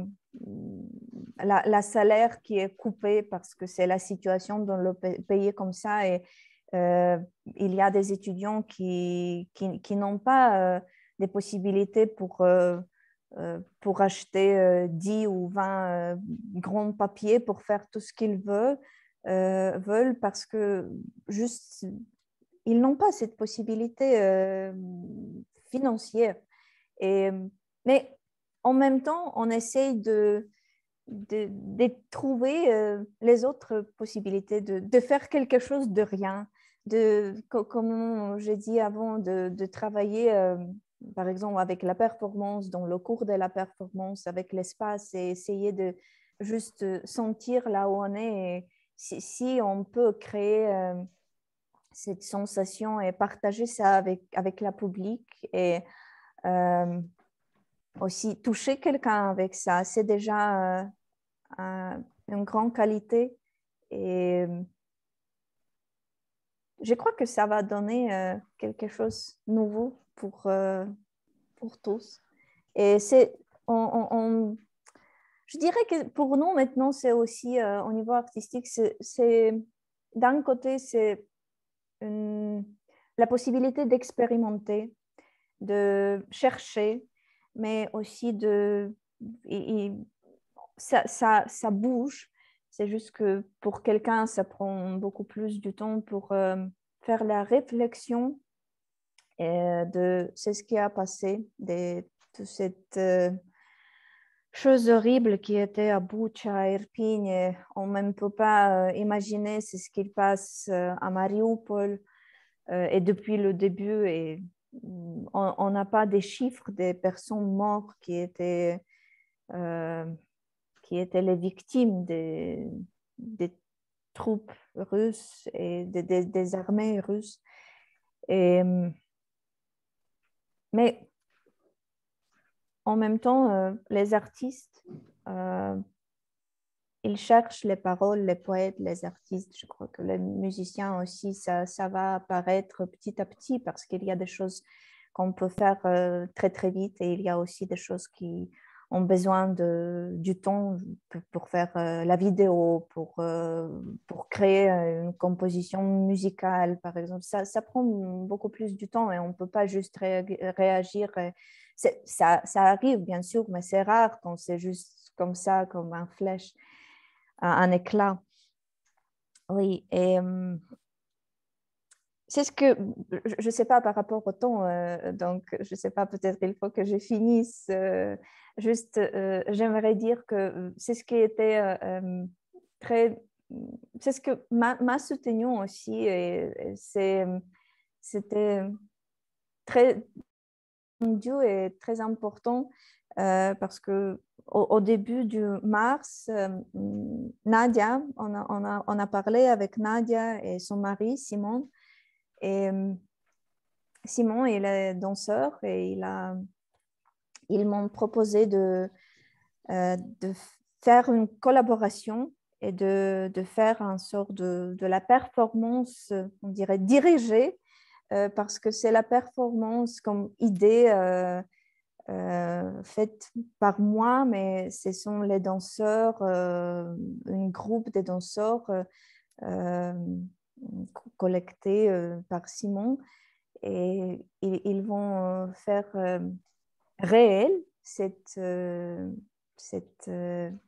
la salaire qui est coupée parce que c'est la situation dans le pays comme ça et il y a des étudiants qui n'ont pas des possibilités pour acheter 10 ou 20 grands papiers pour faire tout ce qu'ils veulent. veulent parce que juste, ils n'ont pas cette possibilité financière. Mais en même temps, on essaye de trouver les autres possibilités, de faire quelque chose de rien, comme j'ai dit avant, de travailler, par exemple, avec la performance, dans le cours de la performance, avec l'espace, et essayer de juste sentir là où on est. Et si on peut créer cette sensation et partager ça avec la public et aussi toucher quelqu'un avec ça, c'est déjà une grande qualité. Et je crois que ça va donner quelque chose de nouveau pour tous. Et je dirais que pour nous maintenant, c'est aussi au niveau artistique, d'un côté, c'est la possibilité d'expérimenter, de chercher, mais aussi ça bouge. C'est juste que pour quelqu'un, ça prend beaucoup plus de temps pour faire la réflexion de ce qui a passé, de cette chose horrible qui était à Bucha, à Irpin. On ne peut pas imaginer ce qui passe à Mariupol. Et depuis le début, on n'a pas des chiffres des personnes mortes qui étaient les victimes des troupes russes et des armées russes. Mais en même temps, les artistes, ils cherchent les paroles, les poètes, les artistes. Je crois que les musiciens aussi, ça va apparaître petit à petit parce qu'il y a des choses qu'on peut faire très, très vite et il y a aussi des choses qui ont besoin du temps pour faire la vidéo, pour créer une composition musicale, par exemple. Ça prend beaucoup plus du temps et on ne peut pas juste réagir. Ça arrive, bien sûr, mais c'est rare quand c'est juste comme ça, comme un flèche, un éclat. Oui, et c'est ce que, je ne sais pas par rapport au temps, donc je ne sais pas, peut-être il faut que je finisse. Juste, j'aimerais dire que c'est ce qui était très, c'est ce que m'a soutenu aussi, et c'était très dur et très important parce que au début du mars, Nadia, on a parlé avec Nadia et son mari Simon. Et Simon, il est danseur et ils m'ont proposé de faire une collaboration et de faire une sorte de la performance, on dirait dirigée, parce que c'est la performance comme idée faite par moi, mais ce sont les danseurs, un groupe de danseurs collectés par Simon, et ils vont faire réel cette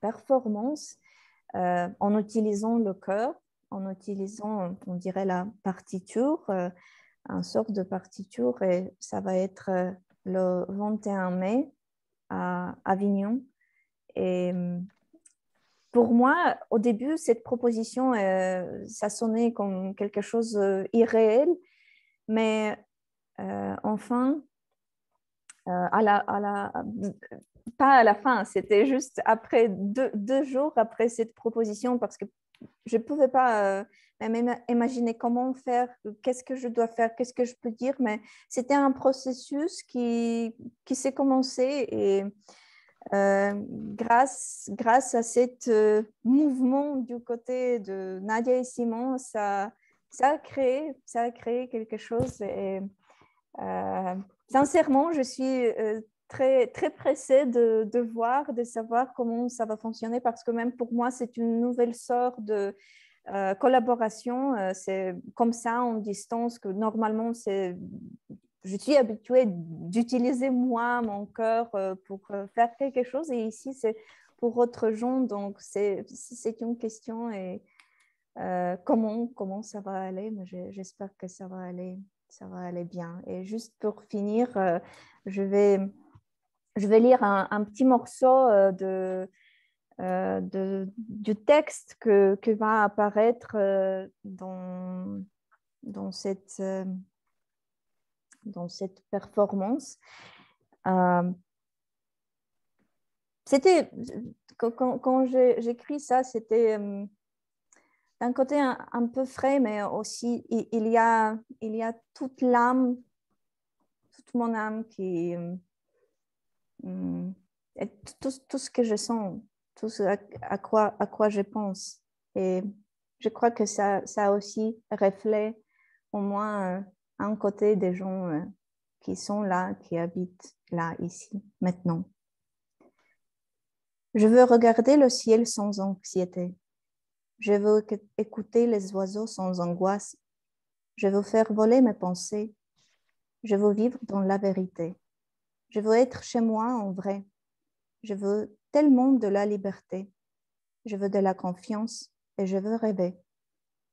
performance en utilisant le chœur, en utilisant, on dirait, la partiture, une sorte de partiture, et ça va être le 21 mai à Avignon. Et pour moi, au début, cette proposition, ça sonnait comme quelque chose d'irréel, mais enfin, pas à la fin, c'était juste après deux jours après cette proposition, parce que je ne pouvais pas même imaginer comment faire, qu'est-ce que je dois faire, qu'est-ce que je peux dire, mais c'était un processus qui s'est commencé, et grâce à ce mouvement du côté de Nadia et Simon, ça a créé quelque chose. Et sincèrement, je suis très, très pressée de voir, de savoir comment ça va fonctionner, parce que même pour moi, c'est une nouvelle sorte de collaboration. C'est comme ça, en distance, que normalement, je suis habituée d'utiliser moi, mon cœur, pour faire quelque chose, et ici, c'est pour autre gens. Donc, c'est une question, et comment ça va aller, mais j'espère que ça va aller bien. Et juste pour finir, je vais lire un petit morceau du texte que va apparaître dans cette performance. C'était, quand j'écris ça, c'était d'un côté un peu frais, mais aussi il y a toute l'âme, toute mon âme et tout ce que je sens, tout ce à quoi je pense. Et je crois que ça aussi reflète au moins un côté des gens qui sont là, qui habitent là, ici, maintenant. Je veux regarder le ciel sans anxiété. Je veux écouter les oiseaux sans angoisse. Je veux faire voler mes pensées. Je veux vivre dans la vérité. Je veux être chez moi en vrai. Je veux tellement de la liberté. Je veux de la confiance et je veux rêver.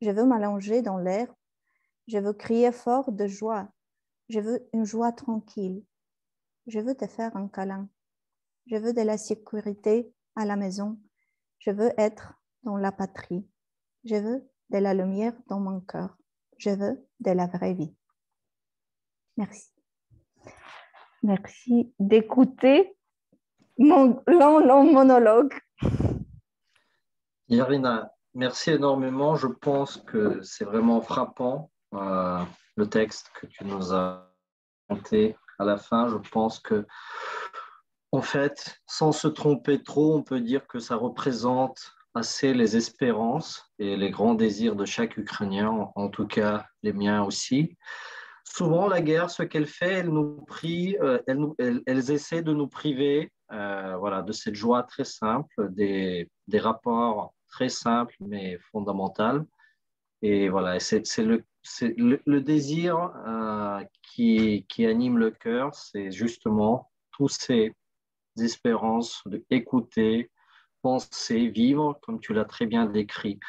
Je veux m'allonger dans l'air. Je veux crier fort de joie. Je veux une joie tranquille. Je veux te faire un câlin. Je veux de la sécurité à la maison. Je veux être dans la patrie. Je veux de la lumière dans mon cœur. Je veux de la vraie vie. Merci. Merci d'écouter mon long monologue. Yarina, merci énormément. Je pense que c'est vraiment frappant, le texte que tu nous as présenté à la fin. Je pense que, en fait, sans se tromper trop, on peut dire que ça représente assez les espérances et les grands désirs de chaque Ukrainien, en tout cas les miens aussi. Souvent, la guerre, ce qu'elle fait, elles essaient de nous priver voilà, de cette joie très simple, des rapports très simples mais fondamentaux. Et voilà, c'est le désir qui anime le cœur, c'est justement tous ces espérances d'écouter, penser, vivre, comme tu l'as très bien décrit.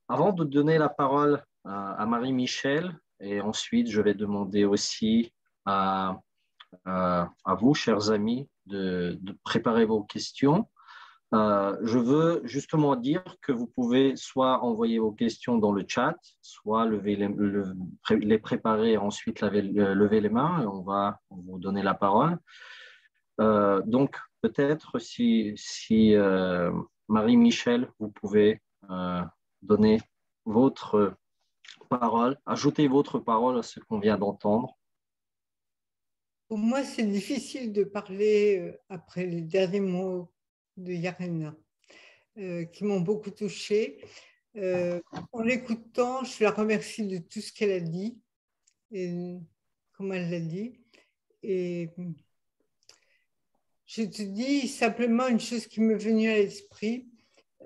Avant de donner la parole à Marie-Michel, et ensuite je vais demander aussi à vous, chers amis, de préparer vos questions. Je veux justement dire que vous pouvez soit envoyer vos questions dans le chat, soit les préparer et ensuite lever les mains et on va vous donner la parole. Donc, peut-être si Marie-Michel, vous pouvez donner votre parole, ajouter votre parole à ce qu'on vient d'entendre. Pour moi, c'est difficile de parler après les derniers mots de Yarina, qui m'ont beaucoup touchée. En l'écoutant, je la remercie de tout ce qu'elle a dit, et comme elle l'a dit. Et je te dis simplement une chose qui m'est venue à l'esprit.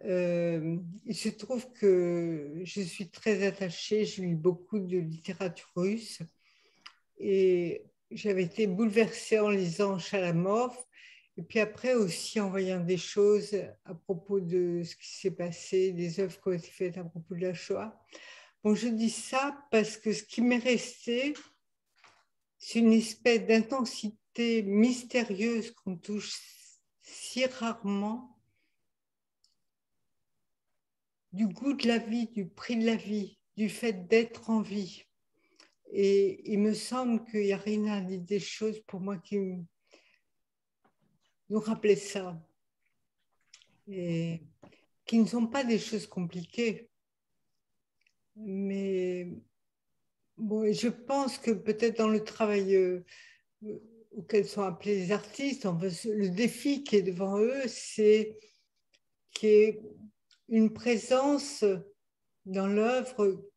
Il se trouve que je suis très attachée, je lis beaucoup de littérature russe et j'avais été bouleversée en lisant Chalamov et puis après aussi en voyant des choses à propos de ce qui s'est passé, des œuvres qui ont été faites à propos de la Shoah. Bon, je dis ça parce que ce qui m'est resté, c'est une espèce d'intensité mystérieuse qu'on touche si rarement, du goût de la vie, du prix de la vie, du fait d'être en vie. Et il me semble que Yarina a dit des choses pour moi qui nous rappelaient ça. Et qui ne sont pas des choses compliquées. Mais bon, je pense que peut-être dans le travail auquel sont appelés les artistes, enfin, le défi qui est devant eux, c'est qu'il y ait une présence dans l'œuvre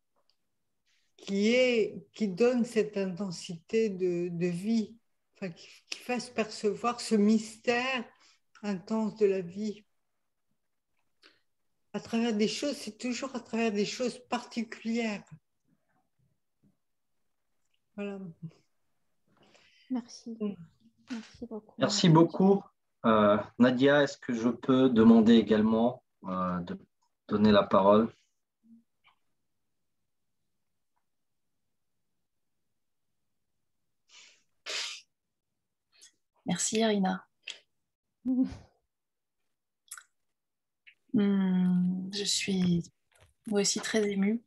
qui donne cette intensité de vie, enfin, qui fasse percevoir ce mystère intense de la vie. À travers des choses, c'est toujours à travers des choses particulières. Voilà. Merci. Merci beaucoup. Merci beaucoup. Nadia, est-ce que je peux demander également de donner la parole? Merci Irina. Je suis moi aussi très émue,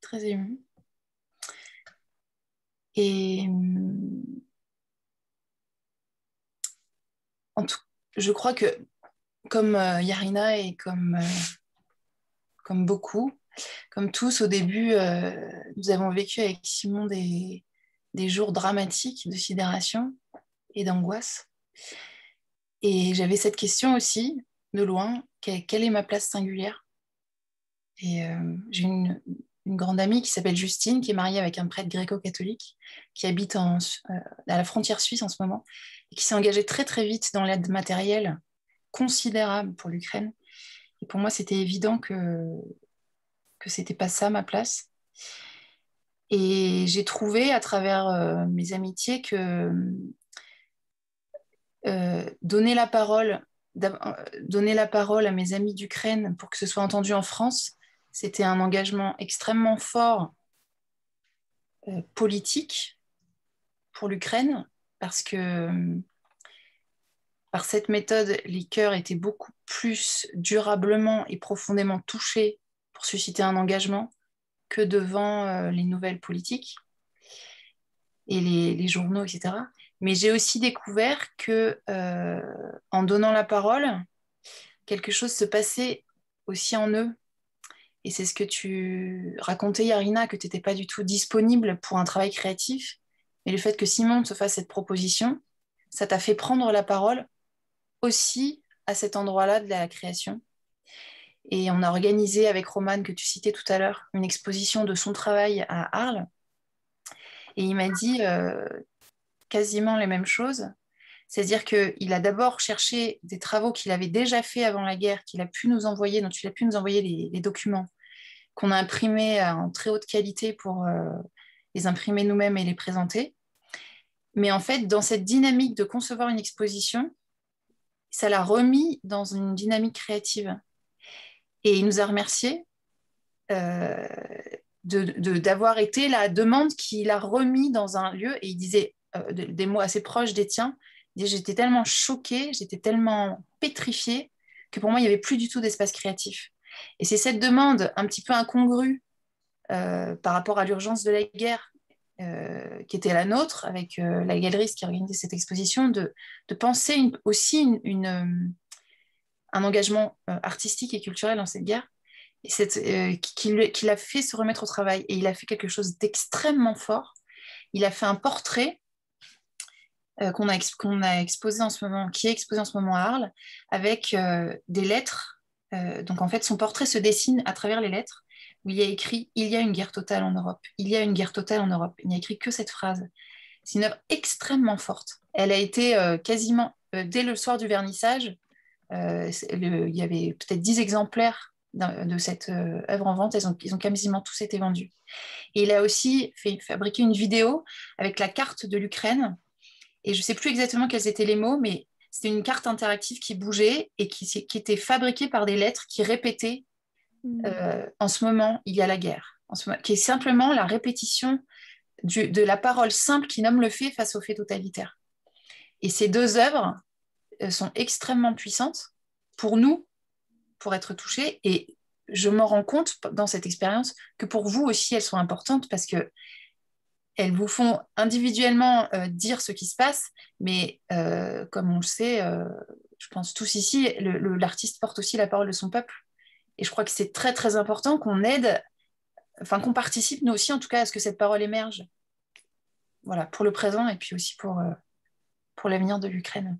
très émue. Et je crois que comme Yarina et comme beaucoup, comme tous au début, nous avons vécu avec Simon des jours dramatiques de sidération et d'angoisse. Et j'avais cette question aussi, de loin, quelle est ma place singulière? Et j'ai une grande amie qui s'appelle Justine, qui est mariée avec un prêtre gréco-catholique, qui habite à la frontière suisse en ce moment, et qui s'est engagée très très vite dans l'aide matérielle considérable pour l'Ukraine. Et pour moi, c'était évident que c'était pas ça ma place. Et j'ai trouvé à travers mes amitiés que donner la parole à mes amis d'Ukraine pour que ce soit entendu en France, c'était un engagement extrêmement fort politique pour l'Ukraine, parce que par cette méthode, les cœurs étaient beaucoup plus durablement et profondément touchés pour susciter un engagement que devant les nouvelles politiques et les journaux, etc. Mais j'ai aussi découvert que en donnant la parole, quelque chose se passait aussi en eux. Et c'est ce que tu racontais, Yarina, que tu n'étais pas du tout disponible pour un travail créatif. Mais le fait que Simon te fasse cette proposition, ça t'a fait prendre la parole aussi à cet endroit-là de la création. Et on a organisé avec Romane, que tu citais tout à l'heure, une exposition de son travail à Arles. Et il m'a dit quasiment les mêmes choses. C'est-à-dire qu'il a d'abord cherché des travaux qu'il avait déjà fait avant la guerre, qu'il a pu nous envoyer, dont il a pu nous envoyer les documents, qu'on a imprimés en très haute qualité pour les imprimer nous-mêmes et les présenter. Mais en fait, dans cette dynamique de concevoir une exposition, ça l'a remis dans une dynamique créative. Et il nous a remerciés d'avoir été la demande qu'il a remis dans un lieu. Et il disait des mots assez proches des tiens. Il disait, j'étais tellement choquée, j'étais tellement pétrifiée que pour moi, il n'y avait plus du tout d'espace créatif. Et c'est cette demande un petit peu incongrue par rapport à l'urgence de la guerre qui était la nôtre, avec la galeriste qui a organisé cette exposition, de penser aussi un engagement artistique et culturel dans cette guerre, et qui l'a fait se remettre au travail. Et il a fait quelque chose d'extrêmement fort. Il a fait un portrait qu'on a exposé en ce moment, qui est exposé en ce moment à Arles, avec des lettres. Donc en fait, son portrait se dessine à travers les lettres, où il y a écrit « Il y a une guerre totale en Europe. Il y a une guerre totale en Europe ». Il n'y a écrit que cette phrase. C'est une œuvre extrêmement forte. Elle a été quasiment, dès le soir du vernissage, il y avait peut-être 10 exemplaires de cette œuvre en vente. Ils ont quasiment tous été vendus. Et il a aussi fabriqué une vidéo avec la carte de l'Ukraine. Et je ne sais plus exactement quels étaient les mots, mais c'était une carte interactive qui bougeait et qui était fabriquée par des lettres qui répétaient en ce moment, il y a la guerre. Qui est simplement la répétition de la parole simple qui nomme le fait face au fait totalitaire. Et ces deux œuvres sont extrêmement puissantes pour nous, pour être touchés. Et je me rends compte dans cette expérience que pour vous aussi, elles sont importantes parce que elles vous font individuellement dire ce qui se passe, mais comme on le sait, je pense tous ici, l'artiste porte aussi la parole de son peuple. Et je crois que c'est très très important qu'on aide, enfin qu'on participe nous aussi en tout cas à ce que cette parole émerge. Voilà, pour le présent et puis aussi pour l'avenir de l'Ukraine.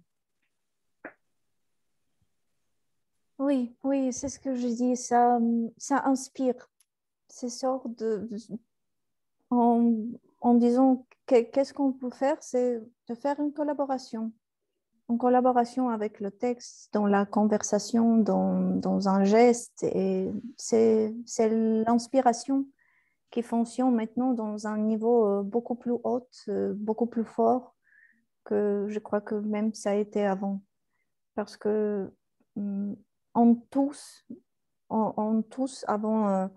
Oui, oui, c'est ce que je dis, ça inspire. C'est sort en disant qu'est-ce qu'on peut faire, c'est de faire une collaboration avec le texte, dans la conversation, dans un geste. Et c'est l'inspiration qui fonctionne maintenant dans un niveau beaucoup plus haut, beaucoup plus fort que je crois que même ça a été avant. Parce que on tous avons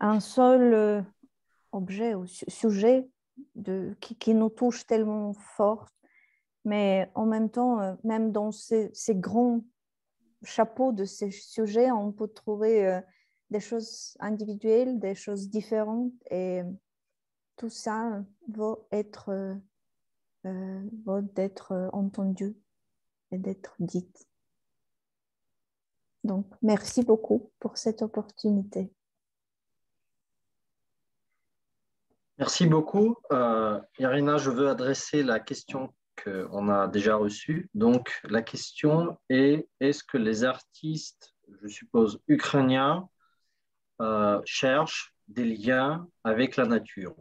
un seul objet ou sujet qui nous touche tellement fort, Mais en même temps, même dans ces grands chapeaux de ces sujets, on peut trouver des choses individuelles, des choses différentes, et tout ça va être entendu et d'être dit. Donc, merci beaucoup pour cette opportunité. Merci beaucoup. Irina, je veux adresser la question qu'on a déjà reçue. Donc, la question est, est-ce que les artistes, je suppose, ukrainiens, cherchent des liens avec la nature?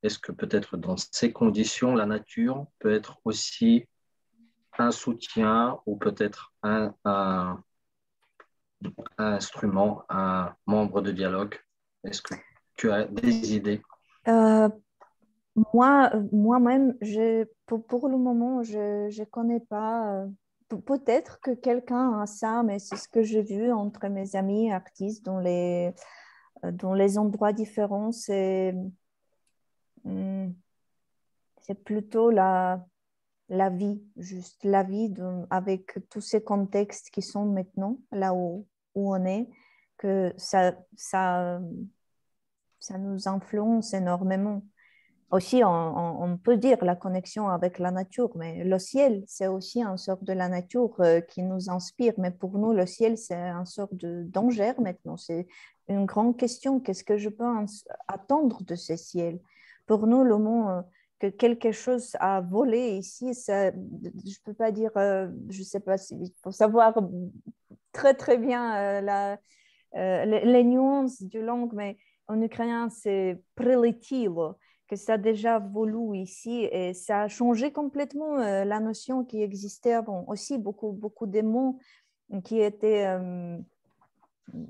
Est-ce que peut-être dans ces conditions, la nature peut être aussi un soutien ou peut-être un instrument, un membre de dialogue? Est-ce que tu as des idées? Moi-même, pour le moment, je ne connais pas. Peut-être que quelqu'un a ça, mais c'est ce que j'ai vu entre mes amis artistes dans les endroits différents. C'est plutôt la vie, juste la vie avec tous ces contextes qui sont maintenant là où on est, que ça nous influence énormément. Aussi, on peut dire la connexion avec la nature, mais le ciel, c'est aussi une sorte de la nature qui nous inspire. Mais pour nous, le ciel, c'est une sorte de danger maintenant. C'est une grande question. Qu'est-ce que je peux attendre de ce ciel? Pour nous, le mot que quelque chose a volé ici, ça, je ne peux pas dire, je ne sais pas il faut savoir très, très bien les nuances du langue, mais en ukrainien, c'est prelitilo, que ça a déjà volé ici et ça a changé complètement la notion qui existait avant. Aussi, beaucoup de mots qui étaient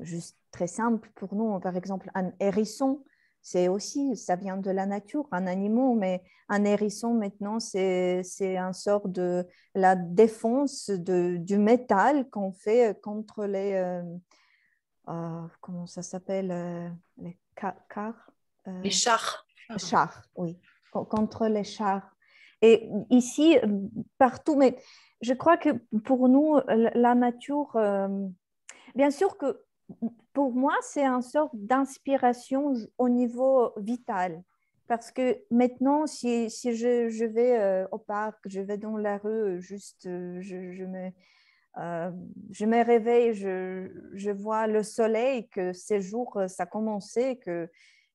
juste très simples pour nous. Par exemple, un hérisson, c'est aussi, ça vient de la nature, un animal, mais un hérisson maintenant, c'est une sorte de la défense du métal qu'on fait contre les... comment ça s'appelle les cars Les chars. chars, oui, contre les chars. Et ici, partout, mais je crois que pour nous, la nature, bien sûr que pour moi, c'est une sorte d'inspiration au niveau vital. Parce que maintenant, si je vais au parc, je vais dans la rue, juste je me réveille, je vois le soleil, que ces jours, ça a commencé, que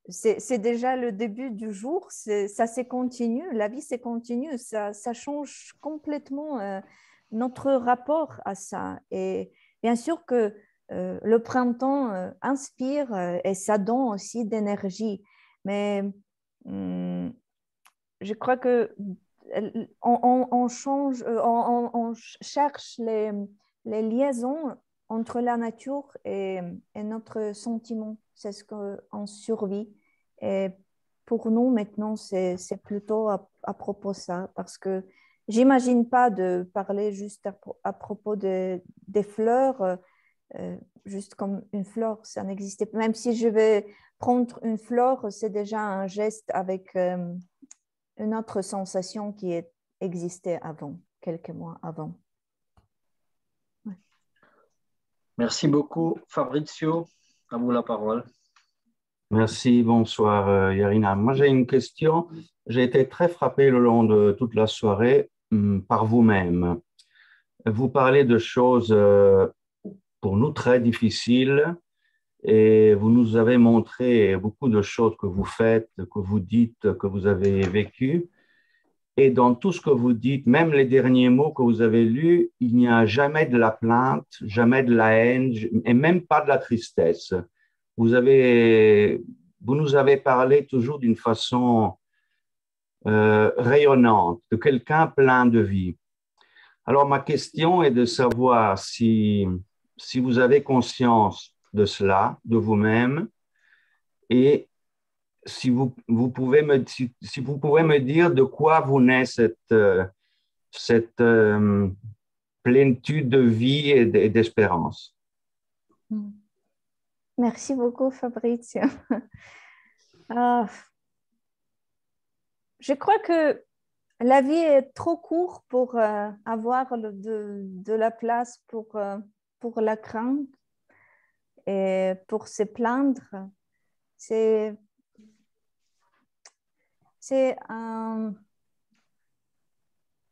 c'est déjà le début du jour, ça se continue, la vie se continue, ça change complètement notre rapport à ça. Et bien sûr que le printemps inspire et ça donne aussi d'énergie, mais je crois que on cherche les liaisons entre la nature et notre sentiment. C'est ce qu'on survit. Et pour nous, maintenant, c'est plutôt à propos de ça, parce que j'imagine pas de parler juste à propos des fleurs, juste comme une fleur, ça n'existait pas. Même si je vais prendre une fleur, c'est déjà un geste avec une autre sensation qui existait avant, quelques mois avant. Ouais. Merci beaucoup. Fabrizio, à vous la parole. Merci, bonsoir Yarina. Moi j'ai une question. J'ai été très frappé le long de toute la soirée par vous-même. Vous parlez de choses pour nous très difficiles et vous nous avez montré beaucoup de choses que vous faites, que vous dites, que vous avez vécues. Et dans tout ce que vous dites, même les derniers mots que vous avez lus, il n'y a jamais de la plainte, jamais de la haine et même pas de la tristesse. Vous nous avez parlé toujours d'une façon rayonnante, de quelqu'un plein de vie. Alors, ma question est de savoir si vous avez conscience de cela, de vous-même, et si vous pouvez me dire de quoi vous naît cette plénitude de vie et d'espérance. Merci beaucoup, Fabrizio. Je crois que la vie est trop courte pour avoir de la place pour la crainte et pour se plaindre. C'est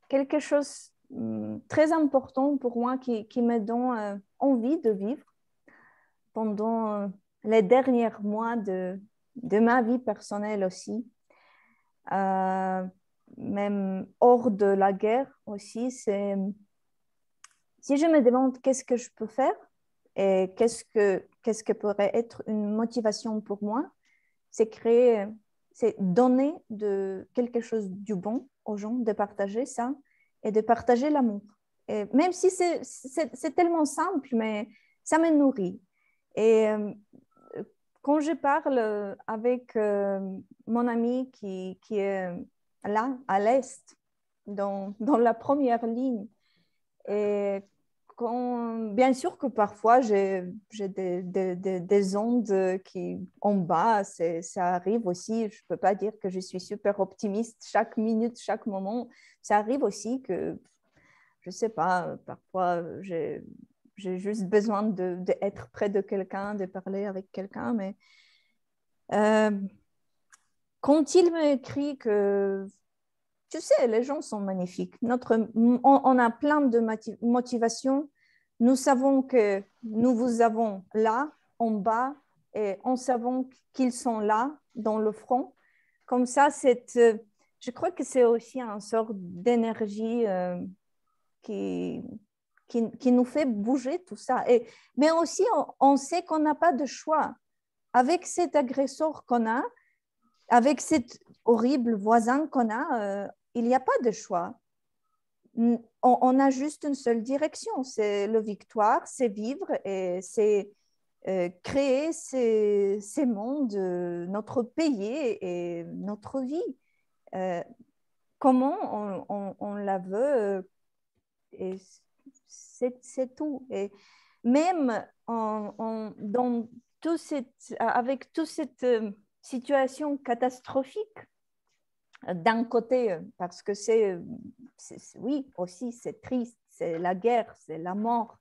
quelque chose de très important pour moi qui me donne envie de vivre pendant les derniers mois de ma vie personnelle aussi. Même hors de la guerre aussi, si je me demande qu'est-ce que je peux faire et qu'est-ce que pourrait être une motivation pour moi, c'est donner quelque chose du bon aux gens, de partager ça et de partager l'amour. Et même si c'est tellement simple, mais ça me nourrit. Et quand je parle avec mon ami qui est là, à l'Est, dans la première ligne, et bien sûr que parfois j'ai des ondes qui en bas, ça arrive aussi. Je ne peux pas dire que je suis super optimiste chaque minute, chaque moment. Ça arrive aussi que, je ne sais pas, parfois j'ai juste besoin d'être près de quelqu'un, de parler avec quelqu'un. Mais quand il m'écrit que, tu sais, les gens sont magnifiques. On a plein de motivation. Nous savons que nous vous avons là, en bas, et on savons qu'ils sont là, dans le front. Comme ça, je crois que c'est aussi une sorte d'énergie qui nous fait bouger tout ça. Mais aussi, on sait qu'on n'a pas de choix. Avec cet agresseur qu'on a, avec cet horrible voisin qu'on a, il n'y a pas de choix. On a juste une seule direction, c'est la victoire, c'est vivre et c'est créer ces mondes, notre pays et notre vie. Comment on la veut, et c'est tout. Et même avec toute cette situation catastrophique, d'un côté, parce que oui, aussi, c'est triste, c'est la guerre, c'est la mort.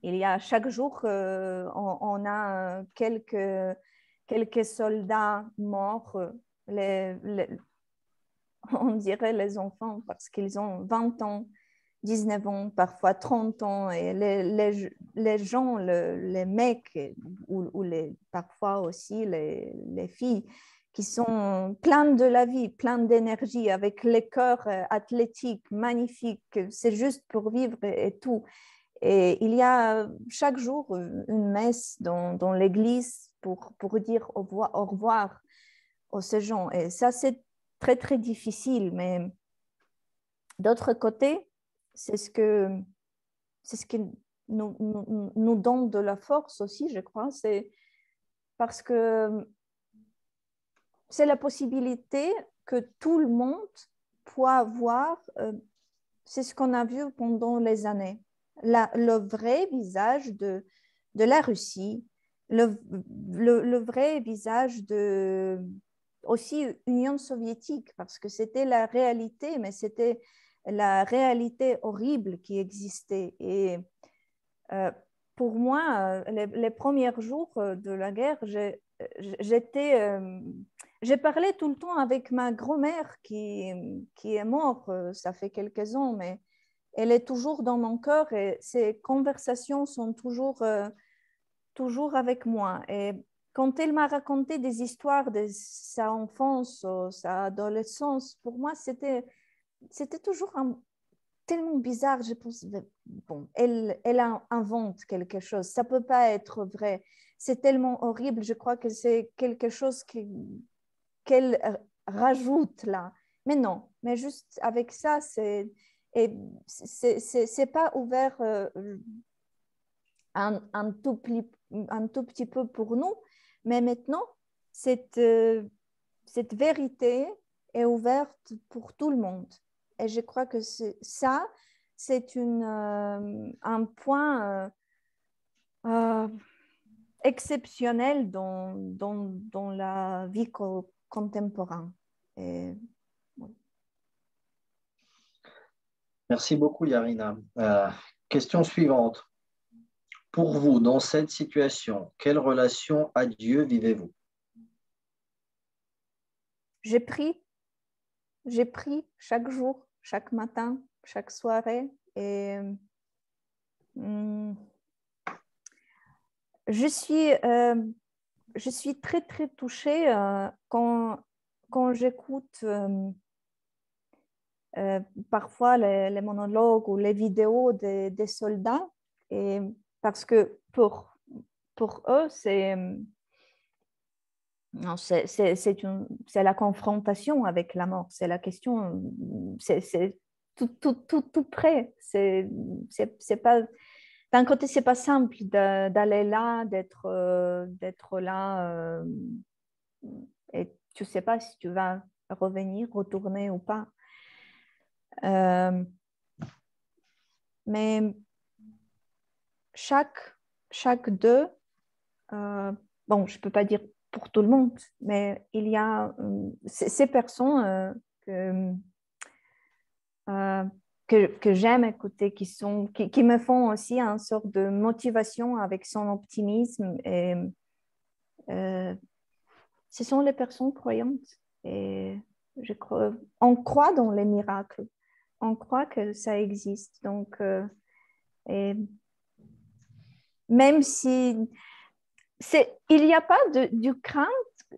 Il y a chaque jour, on a quelques soldats morts, on dirait les enfants, parce qu'ils ont 20 ans, 19 ans, parfois 30 ans, et les gens, les mecs, ou parfois aussi les filles, qui sont pleins de la vie, pleins d'énergie, avec les cœurs athlétiques, magnifiques, c'est juste pour vivre et tout. Et il y a chaque jour une messe dans l'église pour dire au revoir aux ces gens. Et ça, c'est très, très difficile, mais d'autre côté, c'est ce qui nous donne de la force aussi, je crois. C'est parce que c'est la possibilité que tout le monde puisse voir, c'est ce qu'on a vu pendant les années, le vrai visage de la Russie, le vrai visage de aussi Union soviétique, parce que c'était la réalité, mais c'était la réalité horrible qui existait. Et pour moi, les premiers jours de la guerre, j'ai parlé tout le temps avec ma grand-mère qui est morte, ça fait quelques ans, mais elle est toujours dans mon cœur et ces conversations sont toujours avec moi. Et quand elle m'a raconté des histoires de sa enfance, sa adolescence, pour moi, c'était toujours tellement bizarre. Je pense, bon, elle invente quelque chose. Ça ne peut pas être vrai. C'est tellement horrible. Je crois que c'est quelque chose qu'elle rajoute là. Mais non, mais juste avec ça, c'est pas ouvert un tout petit peu pour nous, mais maintenant, cette vérité est ouverte pour tout le monde. Et je crois que ça, c'est un point exceptionnel dans la vie contemporaine. Et, oui. Merci beaucoup, Yarina. Question suivante. Pour vous, dans cette situation, quelle relation à Dieu vivez-vous? J'ai pris chaque jour, chaque matin, chaque soirée et je suis très, très touchée quand j'écoute parfois les monologues ou les vidéos des soldats, et parce que pour eux, c'est la confrontation avec la mort, c'est la question, c'est tout près. C'est pas, d'un côté, c'est pas simple d'aller là, d'être là, et tu sais pas si tu vas revenir, retourner ou pas. Mais chaque deux, bon, je peux pas dire pour tout le monde, mais il y a ces personnes que j'aime écouter, qui me font aussi une sorte de motivation avec son optimisme. Et ce sont les personnes croyantes. Et on croit dans les miracles. On croit que ça existe. Donc, et même si il n'y a pas de crainte,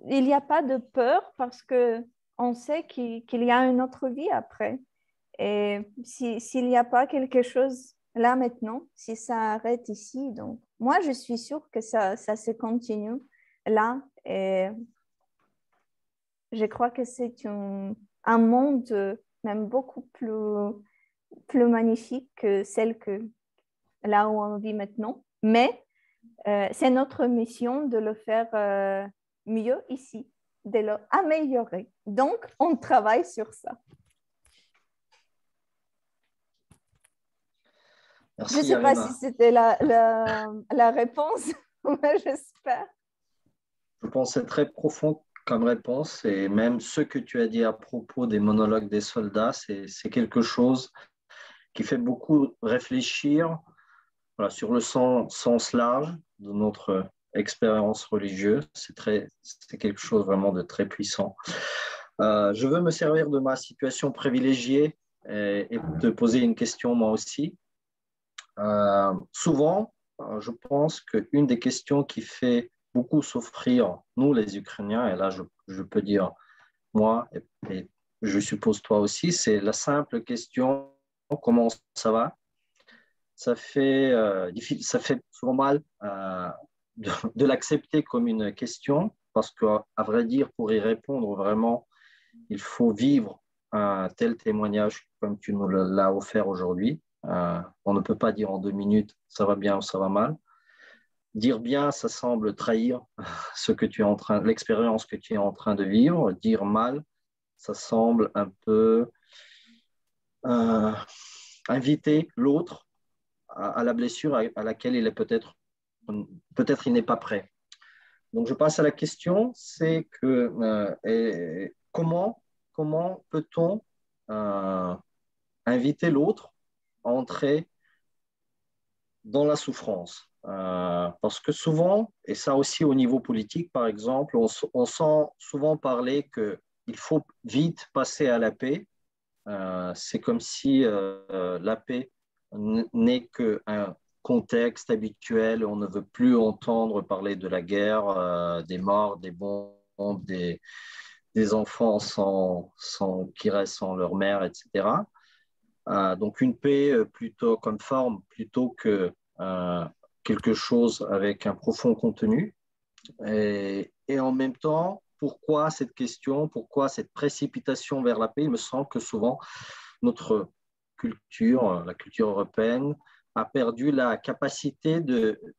il n'y a pas de peur parce qu'on sait qu'il y a une autre vie après. Et s'il n'y a pas quelque chose là maintenant, si ça arrête ici, donc moi je suis sûre que ça se continue là. Et je crois que c'est un monde même beaucoup plus magnifique que celle que là où on vit maintenant. Mais c'est notre mission de le faire mieux ici, de le améliorer. Donc, on travaille sur ça. Merci, je ne sais pas si c'était la réponse, mais j'espère. Je pense que c'est très profond comme réponse et même ce que tu as dit à propos des monologues des soldats, c'est quelque chose qui fait beaucoup réfléchir, voilà, sur le sens large de notre expérience religieuse. C'est quelque chose vraiment de très puissant. Je veux me servir de ma situation privilégiée et te poser une question moi aussi. Souvent, je pense qu'une des questions qui fait beaucoup souffrir nous, les Ukrainiens, et là, je peux dire moi, et je suppose toi aussi, c'est la simple question, comment ça va? Ça fait souvent mal de l'accepter comme une question, parce qu'à vrai dire, pour y répondre vraiment, il faut vivre un tel témoignage comme tu nous l'as offert aujourd'hui. On ne peut pas dire en 2 minutes ça va bien ou ça va mal. Dire bien, ça semble trahir l'expérience que tu es en train de vivre. Dire mal, ça semble un peu inviter l'autre à la blessure à laquelle il est peut-être il n'est pas prêt. Donc je passe à la question, c'est que comment peut-on inviter l'autre à entrer dans la souffrance. Parce que souvent, et ça aussi au niveau politique, par exemple, on sent souvent parler qu'il faut vite passer à la paix. C'est comme si la paix n'est qu'un contexte habituel. On ne veut plus entendre parler de la guerre, des morts, des bombes, des enfants qui restent sans leur mère, etc. Donc une paix plutôt comme forme, plutôt que quelque chose avec un profond contenu. Et en même temps, pourquoi cette question, pourquoi cette précipitation vers la paix? Il me semble que souvent notre culture, la culture européenne, a perdu la capacité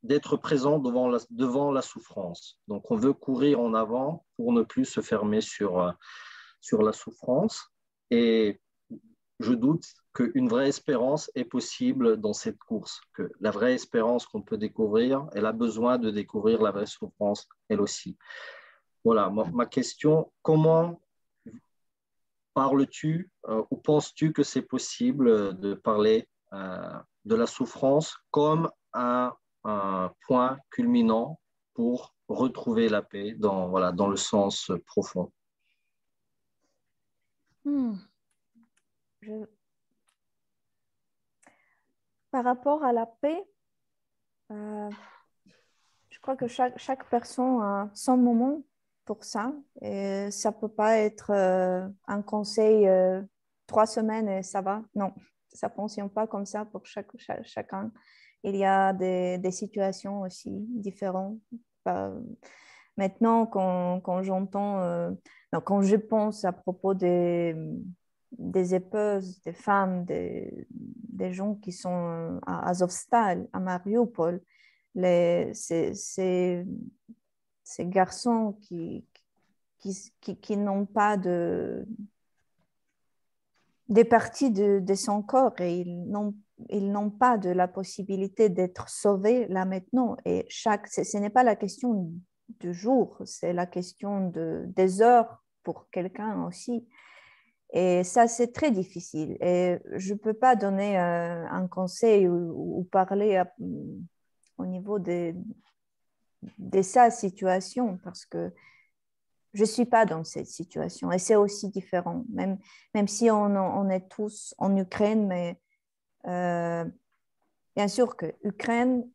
d'être présent devant la souffrance. Donc on veut courir en avant pour ne plus se fermer sur la souffrance. Et je doute qu'une vraie espérance est possible dans cette course, que la vraie espérance qu'on peut découvrir, elle a besoin de découvrir la vraie souffrance, elle aussi. Voilà, ma question, comment parles-tu ou penses-tu que c'est possible de parler de la souffrance comme un point culminant pour retrouver la paix dans, voilà, dans le sens profond? Par rapport à la paix, je crois que chaque personne a son moment pour ça. Et ça ne peut pas être un conseil 3 semaines et ça va. Non, ça ne fonctionne pas comme ça pour chacun. Il y a des situations aussi différentes. Maintenant, quand j'entends, quand je pense à propos des épousses, des femmes, des gens qui sont à Azovstal, à Mariupol, ces garçons qui n'ont pas des parties de son corps et ils n'ont pas de la possibilité d'être sauvés là maintenant. Et ce n'est pas la question du jour, c'est la question des heures pour quelqu'un aussi. Et ça, c'est très difficile. Et je ne peux pas donner un conseil ou parler au niveau de sa situation parce que je ne suis pas dans cette situation. Et c'est aussi différent, même si on est tous en Ukraine, mais bien sûr que l'Ukraine,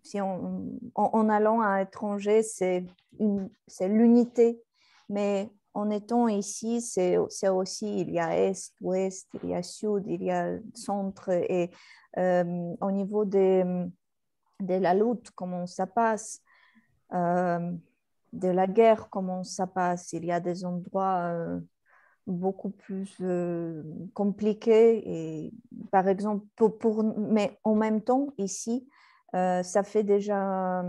si en allant à l'étranger, c'est l'unité, mais en étant ici, c'est aussi, il y a Est, Ouest, il y a Sud, il y a Centre, et au niveau de la lutte, comment ça passe, de la guerre, comment ça passe, il y a des endroits beaucoup plus compliqués, et par exemple, mais en même temps, ici, ça fait déjà,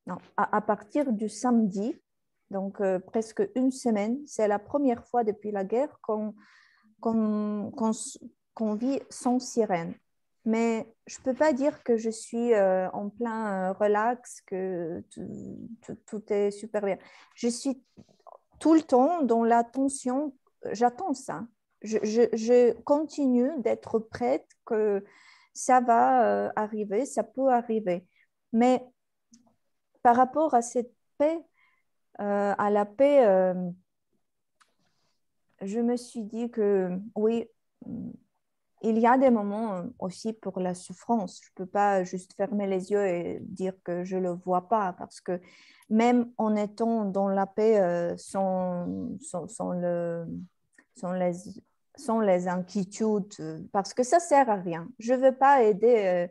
non, à partir du samedi, donc presque une semaine, c'est la première fois depuis la guerre qu'on vit sans sirène. Mais je ne peux pas dire que je suis en plein relax, que tout est super bien. Je suis tout le temps dans la tension, j'attends ça. Je continue d'être prête que ça va arriver, ça peut arriver. Mais par rapport à cette paix, à la paix, je me suis dit que oui, il y a des moments aussi pour la souffrance. Je ne peux pas juste fermer les yeux et dire que je ne le vois pas parce que même en étant dans la paix, sans les inquiétudes, parce que ça ne sert à rien. Je ne veux pas aider,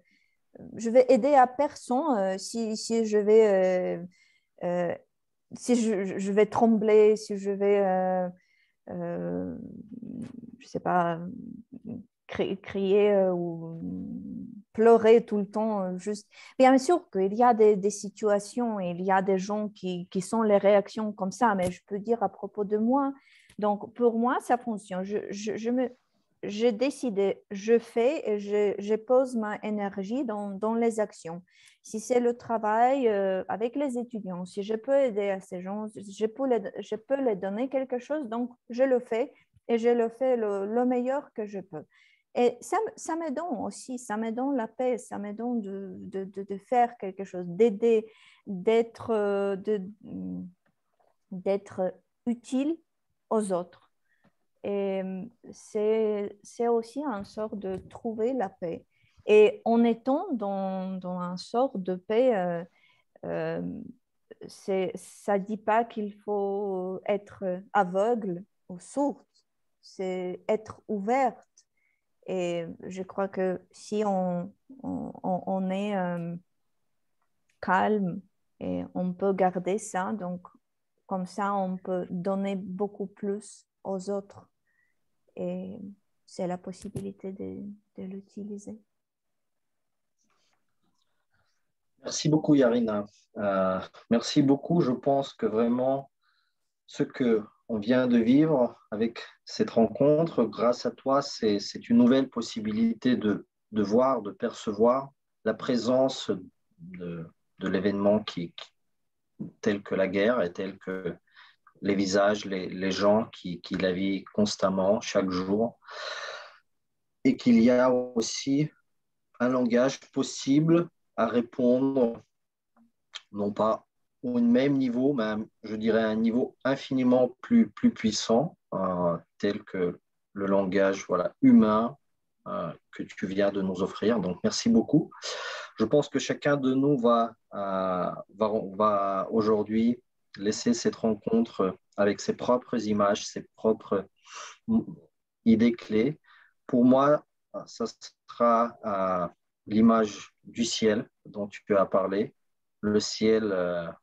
je vais aider à personne si je vais... si je vais trembler, si je vais, je sais pas, crier ou pleurer tout le temps. Juste. Bien sûr qu'il y a des situations, il y a des gens qui sont les réactions comme ça, mais je peux dire à propos de moi. Donc, pour moi, ça fonctionne. J'ai décidé, je fais et je pose ma énergie dans les actions. Si c'est le travail avec les étudiants, si je peux aider à ces gens, je peux les donner quelque chose, donc je le fais et je le fais le meilleur que je peux. Et ça me donne aussi, ça me donne la paix, ça me donne de faire quelque chose, d'aider, d'être utile aux autres. Et c'est aussi une sorte de trouver la paix. Et en étant dans une sorte de paix, ça ne dit pas qu'il faut être aveugle ou sourde, c'est être ouverte. Et je crois que si on est calme et on peut garder ça, donc comme ça, on peut donner beaucoup plus aux autres. Et c'est la possibilité de l'utiliser. Merci beaucoup, Yarina. Merci beaucoup. Je pense que vraiment, ce qu'on vient de vivre avec cette rencontre, grâce à toi, c'est une nouvelle possibilité de voir, de percevoir la présence de l'événement tel que la guerre et tel que les visages, les gens qui la vivent constamment, chaque jour, et qu'il y a aussi un langage possible à répondre, non pas au même niveau, mais je dirais à un niveau infiniment plus puissant, tel que le langage humain que tu viens de nous offrir. Donc, merci beaucoup. Je pense que chacun de nous va aujourd'hui laisser cette rencontre avec ses propres images, ses propres idées clés. Pour moi, ça sera l'image du ciel dont tu as parlé, le ciel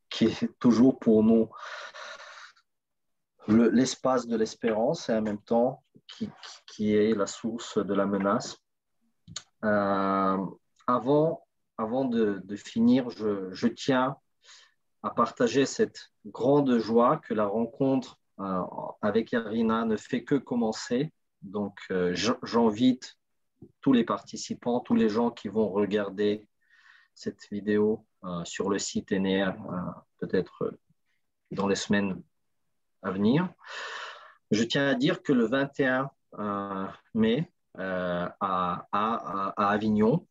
qui est toujours pour nous l'espace de l'espérance et en même temps qui est la source de la menace. Avant de finir, je tiens à partager cette grande joie que la rencontre avec Yarina ne fait que commencer. Donc, j'invite tous les participants, tous les gens qui vont regarder cette vidéo sur le site Enea, peut-être dans les semaines à venir. Je tiens à dire que le 21 mai, à Avignon,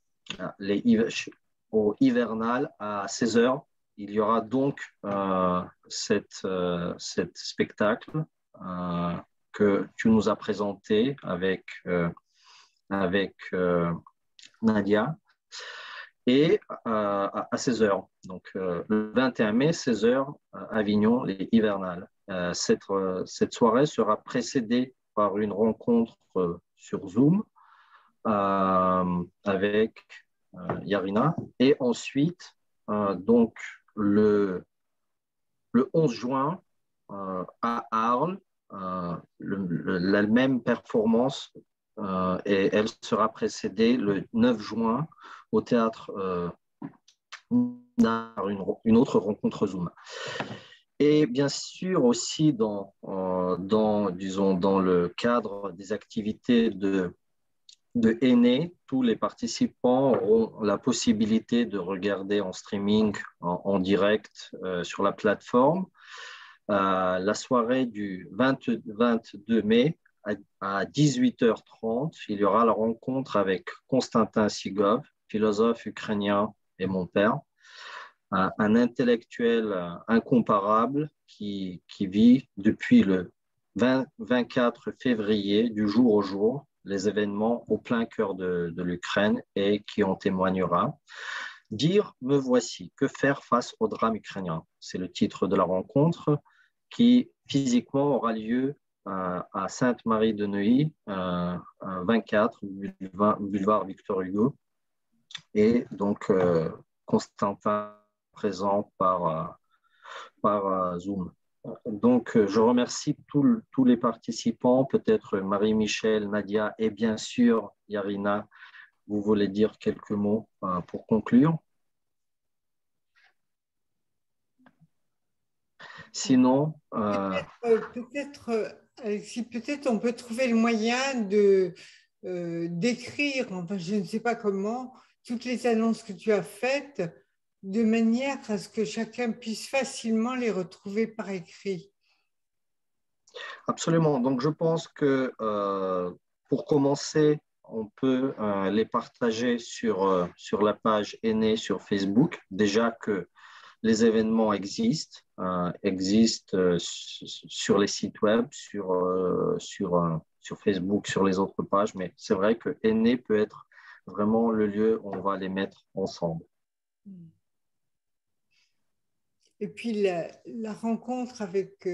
au hivernal, à 16h, il y aura donc cet spectacle que tu nous as présenté avec Nadia, et à 16h. Donc, le 21 mai, 16h, Avignon, les hivernales. Cette soirée sera précédée par une rencontre sur Zoom avec Yarina. Et ensuite, donc, le 11 juin, à Arles, la même performance, et elle sera précédée le 9 juin au théâtre par une autre rencontre Zoom. Et bien sûr aussi dans le cadre des activités de Enea, tous les participants auront la possibilité de regarder en streaming, en direct sur la plateforme. La soirée du 22 mai à 18h30, il y aura la rencontre avec Konstantin Sigov, philosophe ukrainien et mon père, un intellectuel incomparable qui vit depuis le 24 février, du jour au jour, les événements au plein cœur de l'Ukraine et qui en témoignera. Dire « Me voici, que faire face au drame ukrainien ?» C'est le titre de la rencontre qui physiquement aura lieu à Sainte-Marie-de-Neuilly, 24, boulevard Victor Hugo. Et donc, Constantin présent par Zoom. Donc, je remercie tous les participants, peut-être Marie-Michel, Nadia et bien sûr Yarina. Vous voulez dire quelques mots pour conclure? Sinon… Peut-être, Alexis, peut-être on peut trouver le moyen d'écrire, enfin je ne sais pas comment, toutes les annonces que tu as faites de manière à ce que chacun puisse facilement les retrouver par écrit. Absolument. Donc, je pense que pour commencer, on peut les partager sur la page Enea sur Facebook. Déjà que les événements existent sur les sites web, sur Facebook, sur les autres pages, mais c'est vrai que Enea peut être vraiment le lieu où on va les mettre ensemble. Et puis la rencontre avec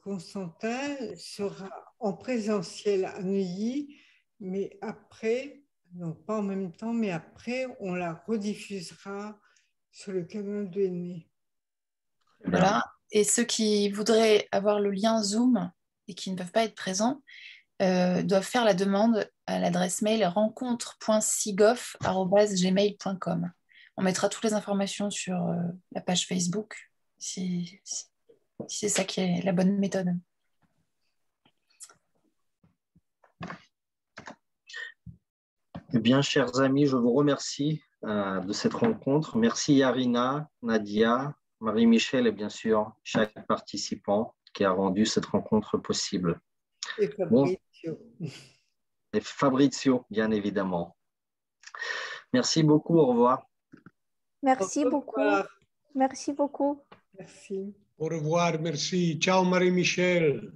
Constantin sera en présentiel à Neuilly, mais après, donc pas en même temps, mais après, on la rediffusera sur le canal de Enea. Voilà. Et ceux qui voudraient avoir le lien Zoom et qui ne peuvent pas être présents doivent faire la demande à l'adresse mail rencontre.sigov@gmail.com. On mettra toutes les informations sur la page Facebook si c'est ça qui est la bonne méthode. Eh bien, chers amis, je vous remercie de cette rencontre. Merci Yarina, Nadia, Marie-Michel et bien sûr chaque participant qui a rendu cette rencontre possible. Et Fabrizio. Et Fabrizio, bien évidemment. Merci beaucoup, au revoir. Merci beaucoup. Merci beaucoup. Merci. Au revoir, merci. Ciao Marie-Michel.